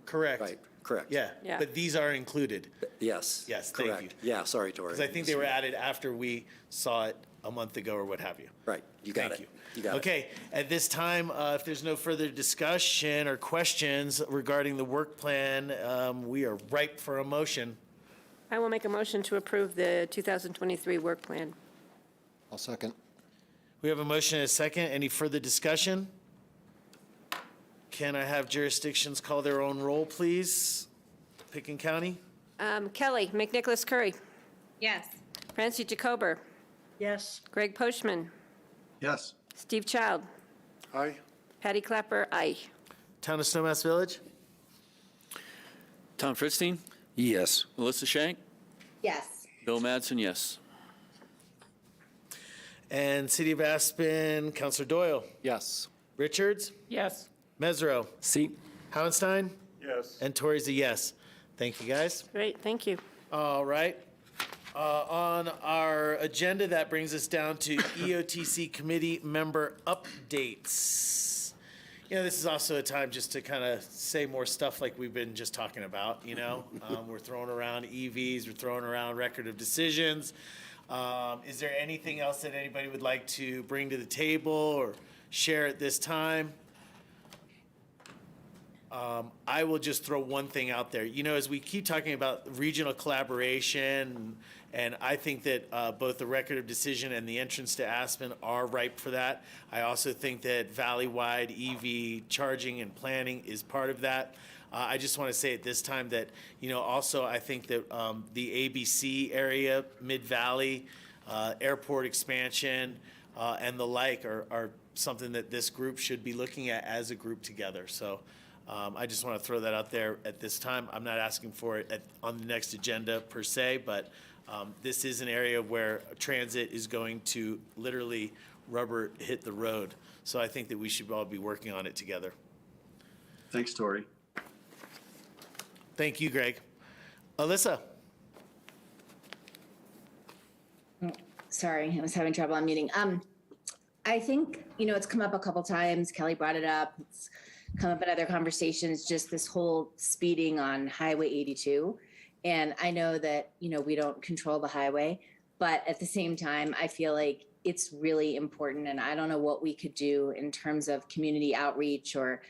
F: Correct.
J: Right, correct.
F: Yeah,
I: Yeah.
F: but these are included.
J: Yes.
F: Yes, thank
J: correct.
F: you.
J: Yeah, sorry, Tori.
F: Because I think they were added after we saw it a month ago or what have you.
J: Right, you got
F: Thank
J: it.
F: you.
J: You got it.
F: Okay, at this time, if there's no further discussion or questions regarding the work plan, we are ripe for a motion.
I: I will make a motion to approve the 2023 work plan.
Q: I'll second.
F: We have a motion and a second. Any further discussion? Can I have jurisdictions call their own roll, please? Picken County?
I: Kelly McNicholas Curry.
G: Yes.
I: Francie Jacober.
D: Yes.
I: Greg Poshman.
B: Yes.
I: Steve Child.
H: Aye.
I: Patty Clapper, aye.
F: Town of Snowmass Village?
M: Tom Fritzstein,
N: Yes.
M: Melissa Shank,
C: Yes.
M: Bill Madsen, yes.
F: And City of Aspen, Councilor Doyle?
Q: Yes.
F: Richards?
E: Yes.
F: Mesro?
L: See,
F: Howenstein?
O: Yes.
F: And Tori's a yes. Thank you, guys.
I: Great, thank you.
F: All right. On our agenda, that brings us down to EoTC committee member updates. You know, this is also a time just to kind of say more stuff like we've been just talking about, you know? We're throwing around EVs, we're throwing around record of decisions. Is there anything else that anybody would like to bring to the table or share at this time? I will just throw one thing out there. You know, as we keep talking about regional collaboration, and I think that both the record of decision and the entrance to Aspen are ripe for that. I also think that valley-wide EV charging and planning is part of that. I just want to say at this time that, you know, also I think that the ABC area, Mid-Valley, airport expansion, and the like are something that this group should be looking at as a group together. So I just want to throw that out there at this time. I'm not asking for it on the next agenda per se, but this is an area where transit is going to literally rubber hit the road. So I think that we should all be working on it together.
B: Thanks, Tori.
F: Thank you, Greg. Alyssa?
C: Sorry, I was having trouble unmuting. I think, it's come up a couple times. Kelly brought it up. It's come up in other conversations, just this whole speeding on Highway 82. And I know that, we don't control the highway, but at the same time, I feel like it's really important. And I don't know what we could do in terms of community outreach or,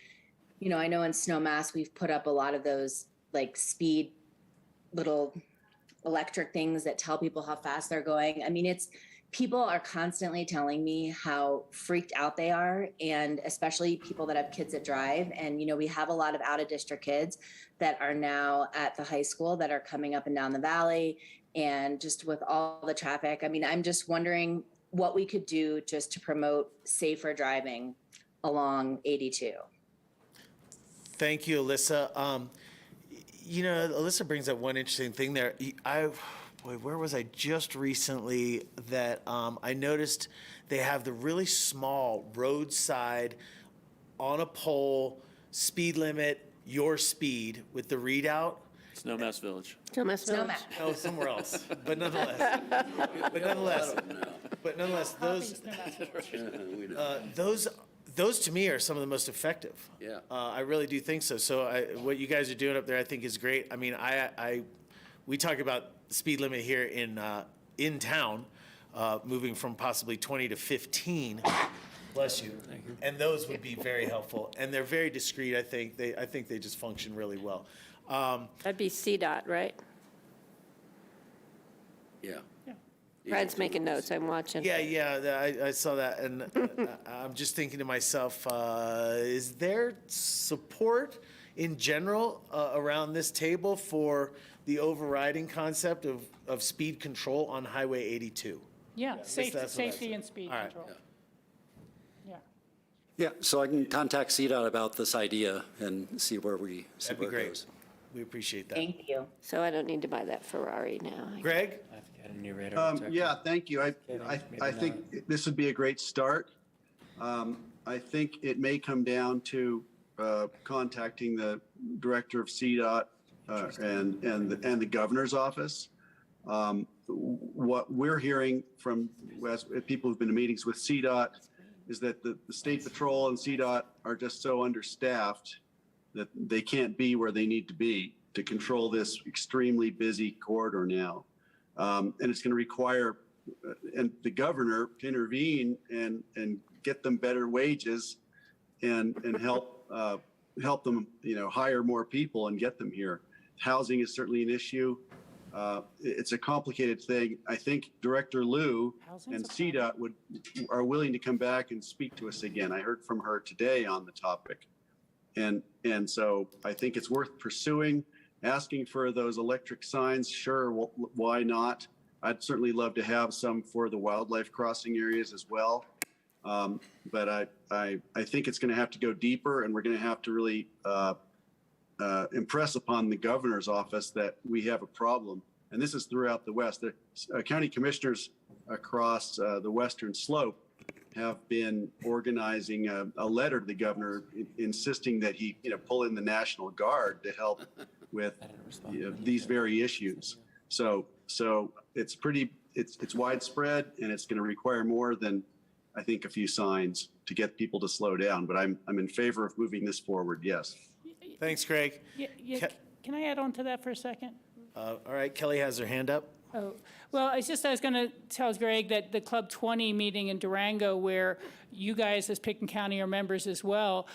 C: I know in Snowmass, we've put up a lot of those like speed little electric things that tell people how fast they're going. I mean, people are constantly telling me how freaked out they are, and especially people that have kids that drive. And, we have a lot of out of district kids that are now at the high school that are coming up and down the valley. And just with all the traffic, I mean, I'm just wondering what we could do just to promote safer driving along 82.
F: Thank you, Alyssa. Alyssa brings up one interesting thing there. Where was I just recently that I noticed they have the really small roadside on a pole speed limit, your speed with the readout.
M: Snowmass Village.
I: Snowmass Village.
F: No, somewhere else. But nonetheless, those to me are some of the most effective.
N: Yeah.
F: I really do think so. So what you guys are doing up there, I think is great. I mean, we talk about the speed limit here in town, moving from possibly 20 to 15. Bless you. Thank you. And those would be very helpful, and they're very discreet. I think they just function really well.
I: That'd be CDOT, right?
N: Yeah.
I: Brad's making notes, I'm watching.
F: Yeah, I saw that, and I'm just thinking to myself, is there support in general around this table for the overriding concept of speed control on Highway 82?
E: Yeah,
F: that's what I
E: safety
F: said.
E: and speed
F: All right.
E: control. Yeah.
J: Yeah, so I can contact CDOT about this idea and see where
F: That'd be
J: it
F: great.
J: goes.
F: We appreciate that.
C: Thank you.
I: So I don't need to buy that Ferrari now.
F: Greg?
L: I have to get a new radar.
B: Yeah, thank you. I think this would be a great start. I think it may come down to contacting the director of CDOT and the governor's office. What we're hearing from people who've been to meetings with CDOT is that the State Patrol and CDOT are just so understaffed that they can't be where they need to be to control this extremely busy corridor now. And it's going to require the governor to intervene and get them better wages and help them, hire more people and get them here. Housing is certainly an issue. It's a complicated thing. I think Director Liu and CDOT are willing to come back and speak to us again. I heard from her today on the topic. And so I think it's worth pursuing, asking for those electric signs. Sure, why not? I'd certainly love to have some for the wildlife crossing areas as well. But I think it's going to have to go deeper, and we're going to have to really impress upon the governor's office that we have a problem. And this is throughout the West. The county commissioners across the western slope have been organizing a letter to the governor insisting that he pull in the National Guard to help with these very issues. So it's widespread, and it's going to require more than I think a few signs to get people to slow down. But I'm in favor of moving this forward. Yes.
F: Thanks, Greg.
E: Can I add on to that for a second?
F: All right, Kelly has her hand up.
E: Oh, well, I was going to tell Greg that the Club 20 meeting in Durango, where you guys as Pickens County are members as well,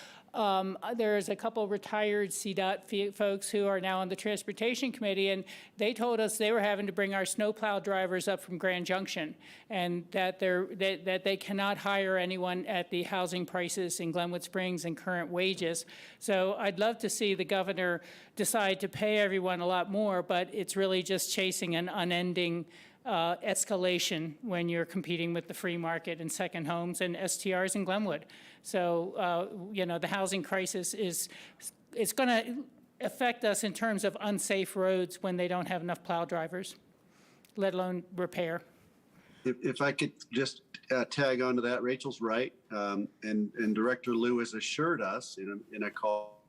E: there's a couple retired CDOT folks who are now on the Transportation Committee, and they told us they were having to bring our snowplow drivers up from Grand Junction, and that they cannot hire anyone at the housing prices in Glenwood Springs and current wages. So I'd love to see the governor decide to pay everyone a lot more, but it's really just chasing an unending escalation when you're competing with the free market and second homes and STRs in Glenwood. So, the housing crisis it's going to affect us in terms of unsafe roads when they don't have enough plow drivers, let alone repair.
B: If I could just tag on to that, Rachel's right. And Director Liu has assured us in a call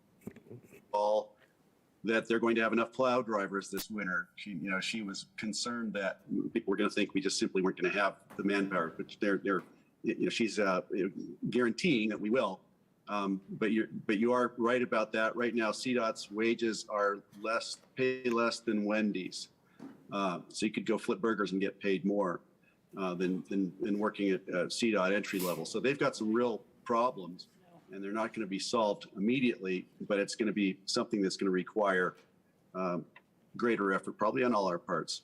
B: that they're going to have enough plow drivers this winter. She was concerned that people were going to think we just simply weren't going to have the manpower, but she's guaranteeing that we will. But you are right about that. Right now, CDOT's wages are pay less than Wendy's. So you could go flip burgers and get paid more than working at CDOT entry level. So they've got some real problems, and they're not going to be solved immediately, but it's going to be something that's going to require greater effort, probably on all our parts.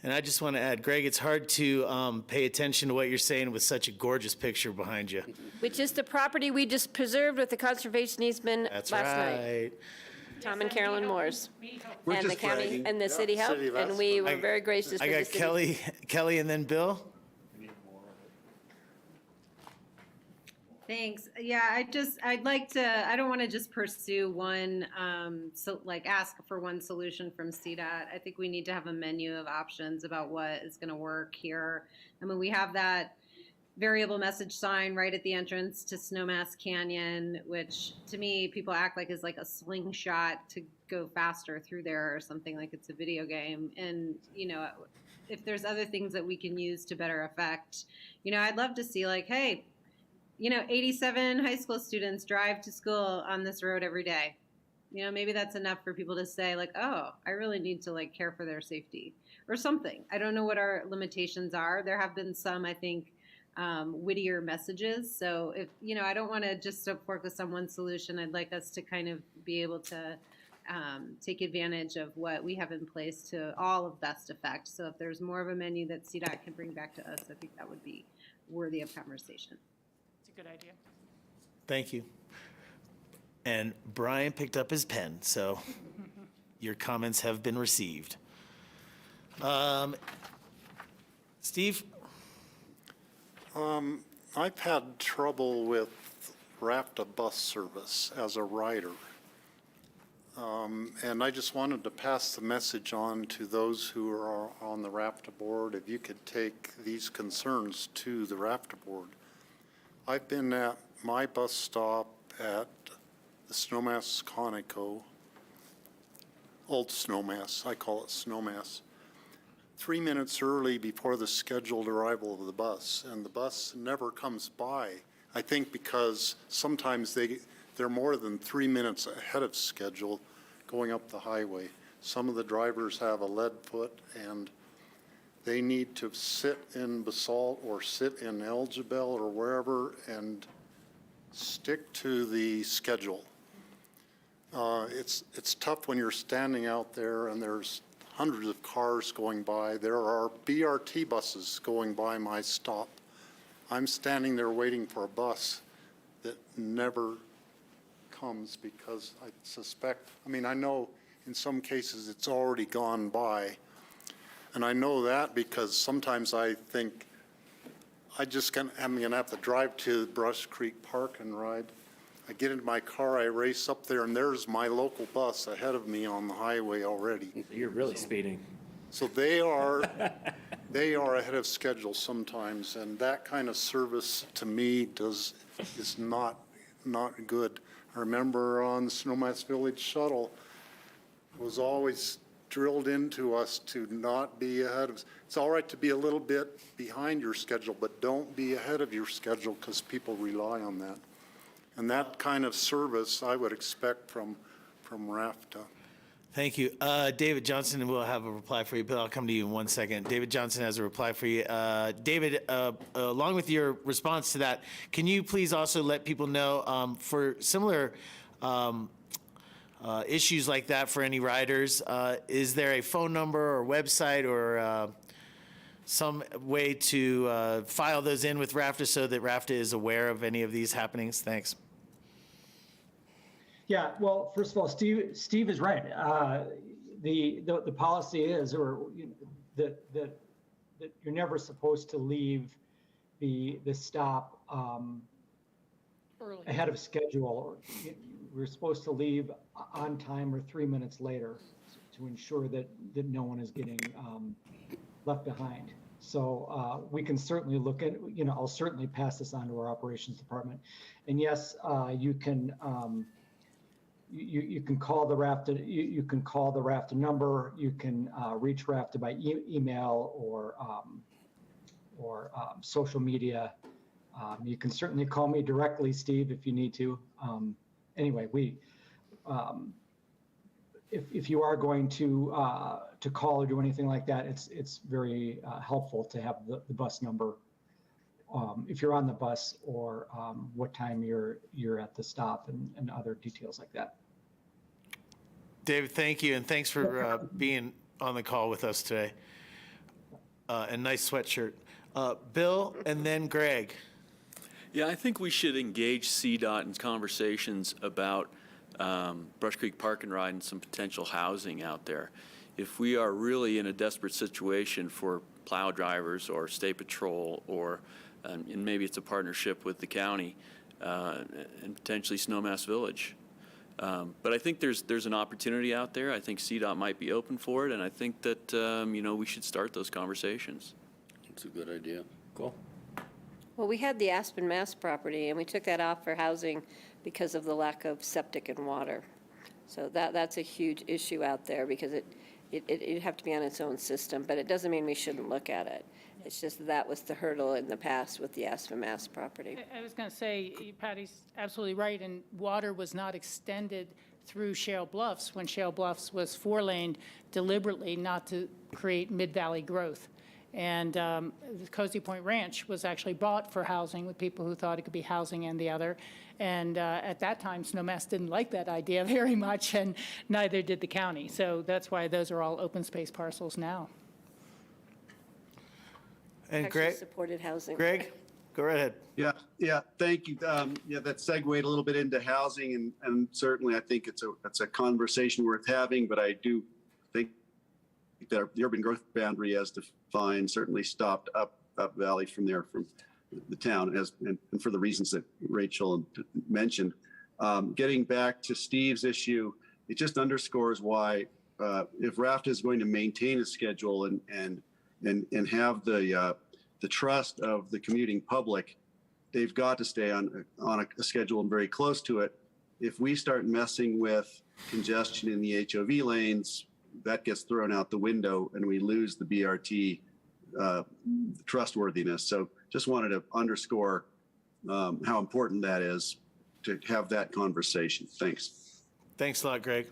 F: And I just want to add, Greg, it's hard to pay attention to what you're saying with such a gorgeous picture behind you.
I: Which is the property we just preserved with the conservation easement
F: That's
I: last night.
F: right.
I: Tom and Carolyn Moore's.
B: We're
I: And the
B: just
I: county
B: bragging.
I: and the city helped,
J: City of
I: and we were
F: I-
I: very gracious
F: I
I: with the
F: got
I: city.
F: Kelly, and then Bill.
G: Thanks. Yeah, I'd like to, I don't want to just pursue one, ask for one solution from CDOT. I think we need to have a menu of options about what is going to work here. I mean, we have that variable message sign right at the entrance to Snowmass Canyon, which to me, people act like is like a slingshot to go faster through there or something, like it's a video game. And, if there's other things that we can use to better effect, I'd love to see like, hey, 87 high school students drive to school on this road every day. Maybe that's enough for people to say like, oh, I really need to care for their safety or something. I don't know what our limitations are. There have been some, I think, wittier messages. So if, I don't want to just focus on one solution. I'd like us to kind of be able to take advantage of what we have in place to all of best effect. So if there's more of a menu that CDOT can bring back to us, I think that would be worthy of conversation.
E: Good idea.
F: Thank you. And Brian picked up his pen, so your comments have been received. Steve?
H: I've had trouble with RAFTA bus service as a rider. And I just wanted to pass the message on to those who are on the RAFTA board, if you could take these concerns to the RAFTA board. I've been at my bus stop at the Snowmass Conoco, Old Snowmass, I call it Snowmass, 3 minutes early before the scheduled arrival of the bus, and the bus never comes by. I think because sometimes they're more than 3 minutes ahead of schedule going up the highway. Some of the drivers have a lead foot, and they need to sit in Basalt or sit in Elgibel or wherever and stick to the schedule. It's tough when you're standing out there and there's hundreds of cars going by. There are BRT buses going by my stop. I'm standing there waiting for a bus that never comes because I know in some cases it's already gone by. And I know that because sometimes I think I'm going to have to drive to Brush Creek Park and ride. I get into my car, I race up there, and there's my local bus ahead of me on the highway already.
L: You're really speeding.
H: So they are ahead of schedule sometimes, and that kind of service to me is not good. I remember on the Snowmass Village shuttle, it was always drilled into us to not be ahead of. It's all right to be a little bit behind your schedule, but don't be ahead of your schedule because people rely on that. And that kind of service I would expect from RAFTA.
F: Thank you. David Johnson will have a reply for you. Bill, I'll come to you in 1 second. David Johnson has a reply for you. David, along with your response to that, can you please also let people know for similar issues like that for any riders, is there a phone number or website or some way to file those in with RAFTA so that RAFTA is aware of any of these happenings? Thanks.
R: Yeah, well, first of all, Steve is right. The policy is, that you're never supposed to leave the stop ahead of schedule. We're supposed to leave on time or 3 minutes later to ensure that no one is getting left behind. So we can certainly look at, I'll certainly pass this on to our operations department. And yes, you can you can call the RAFTA, you can call the RAFTA number, you can reach RAFTA by email or social media. You can certainly call me directly, Steve, if you need to. Anyway, if you are going to call or do anything like that, it's very helpful to have the bus number if you're on the bus, or what time you're at the stop, and other details like that.
F: David, thank you, and thanks for being on the call with us today. And nice sweatshirt. Bill, and then Greg.
M: Yeah, I think we should engage CDOT in conversations about Brush Creek Park and Ride and some potential housing out there. If we are really in a desperate situation for plow drivers or state patrol, or and maybe it's a partnership with the county and potentially Snowmass Village. But I think there's an opportunity out there. I think CDOT might be open for it, and I think that we should start those conversations.
N: It's a good idea.
L: Cool.
I: Well, we had the Aspen Mass property, and we took that off for housing because of the lack of septic and water. So that's a huge issue out there, because it'd have to be on its own system, but it doesn't mean we shouldn't look at it. It's just that was the hurdle in the past with the Aspen Mass property.
E: I was going to say, Patty's absolutely right, and water was not extended through Shale Bluffs when Shale Bluffs was four-laned deliberately not to create mid-valley growth. And the Cozy Point Ranch was actually bought for housing with people who thought it could be housing and the other. And at that time, Snowmass didn't like that idea very much, and neither did the county. So that's why those are all open space parcels now.
F: And
I: Actually
F: Greg,
I: supported housing.
F: Greg, go right ahead.
B: Yeah, thank you. That segued a little bit into housing, and certainly I think it's a conversation worth having, but I do think that the urban growth boundary as defined certainly stopped up valley from there, from the town, and for the reasons that Rachel mentioned. Getting back to Steve's issue, it just underscores why if RAFTA is going to maintain a schedule and have the trust of the commuting public, they've got to stay on a schedule and very close to it. If we start messing with congestion in the HOV lanes, that gets thrown out the window and we lose the BRT trustworthiness. So just wanted to underscore how important that is to have that conversation. Thanks.
F: Thanks a lot, Greg.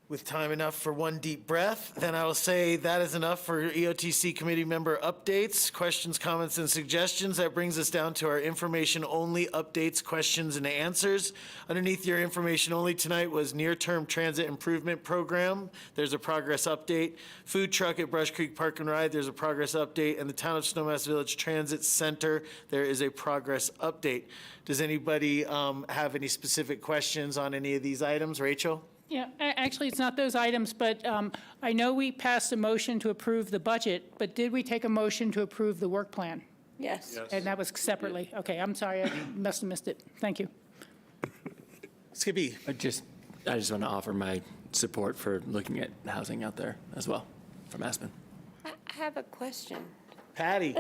F: With time enough for one deep breath, then I will say that is enough for EOTC committee member updates, questions, comments, and suggestions. That brings us down to our information-only updates, questions, and answers. Underneath your information-only tonight was near-term transit improvement program. There's a progress update. Food truck at Brush Creek Park and Ride, there's a progress update. And the Town of Snowmass Village Transit Center, there is a progress update. Does anybody have any specific questions on any of these items? Rachel?
E: Yeah, actually, it's not those items, but I know we passed a motion to approve the budget, but did we take a motion to approve the work plan?
I: Yes.
E: And that was separately? Okay, I'm sorry, I must have missed it. Thank you.
F: Skippy.
L: I just want to offer my support for looking at housing out there as well from Aspen.
I: I have a question.
F: Patty.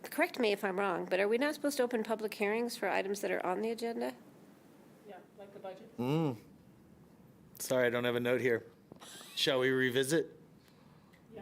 I: Correct me if I'm wrong, but are we not supposed to open public hearings for items that are on the agenda?
E: Yeah, like the budget.
F: Sorry, I don't have a note here. Shall we revisit?
E: Yeah.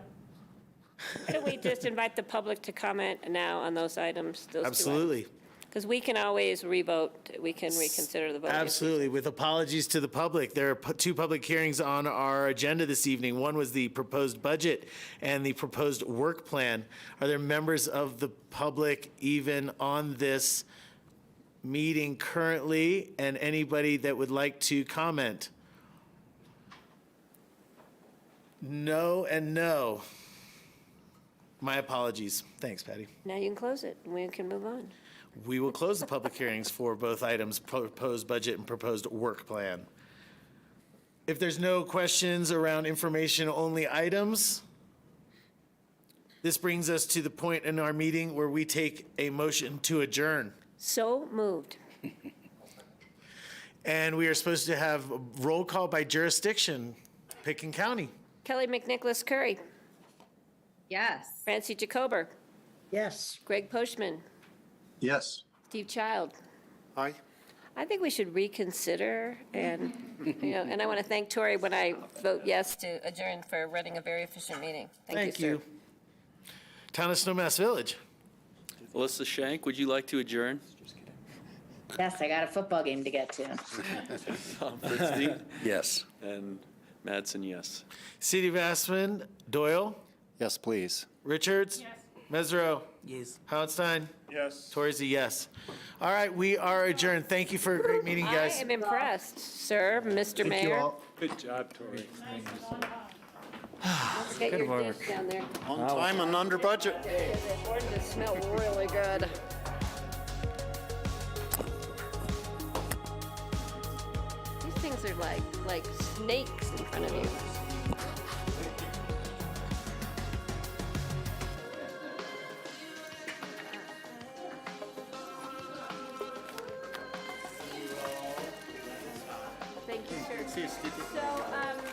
I: Why don't we just invite the public to comment now on those items?
F: Absolutely.
I: Because we can always revote, we can reconsider the vote.
F: Absolutely. With apologies to the public, there are two public hearings on our agenda this evening. One was the proposed budget and the proposed work plan. Are there members of the public even on this meeting currently, and anybody that would like to comment? No and no. My apologies. Thanks, Patty.
I: Now you can close it, and we can move on.
F: We will close the public hearings for both items, proposed budget and proposed work plan. If there's no questions around information-only items, this brings us to the point in our meeting where we take a motion to adjourn.
I: So moved.
F: And we are supposed to have a roll call by jurisdiction. Picken County.
I: Kelly McNicholas Curry.
G: Yes.
I: Francie Jacober.
D: Yes.
I: Greg Postman.
B: Yes.
I: Steve Child.
H: Aye.
I: I think we should reconsider and, and I want to thank Tori when I vote yes to adjourn for running a very efficient meeting. Thank you, sir.
F: Town of Snowmass Village.
M: Alyssa Shank, would you like to adjourn?
C: Yes, I got a football game to get to.
M: Tom Fritzy?
N: Yes.
M: And Madsen, yes.
F: City of Aspen, Doyle,
Q: Yes, please.
F: Richards. Yes. Mesro. Yes. Houndstein.
O: Yes.
F: Torres, a yes. All right, we are adjourned. Thank you for a great meeting,
I: I
F: guys.
I: am impressed, sir, Mr.
B: Thank you
I: Mayor.
B: all.
O: Good job, Tori.
I: Let's get your dish down there.
H: On time and under budget.
I: It just smell really good. These things are like snakes in front of you. Thank you, sir.
H: See you, Steve.
I: So,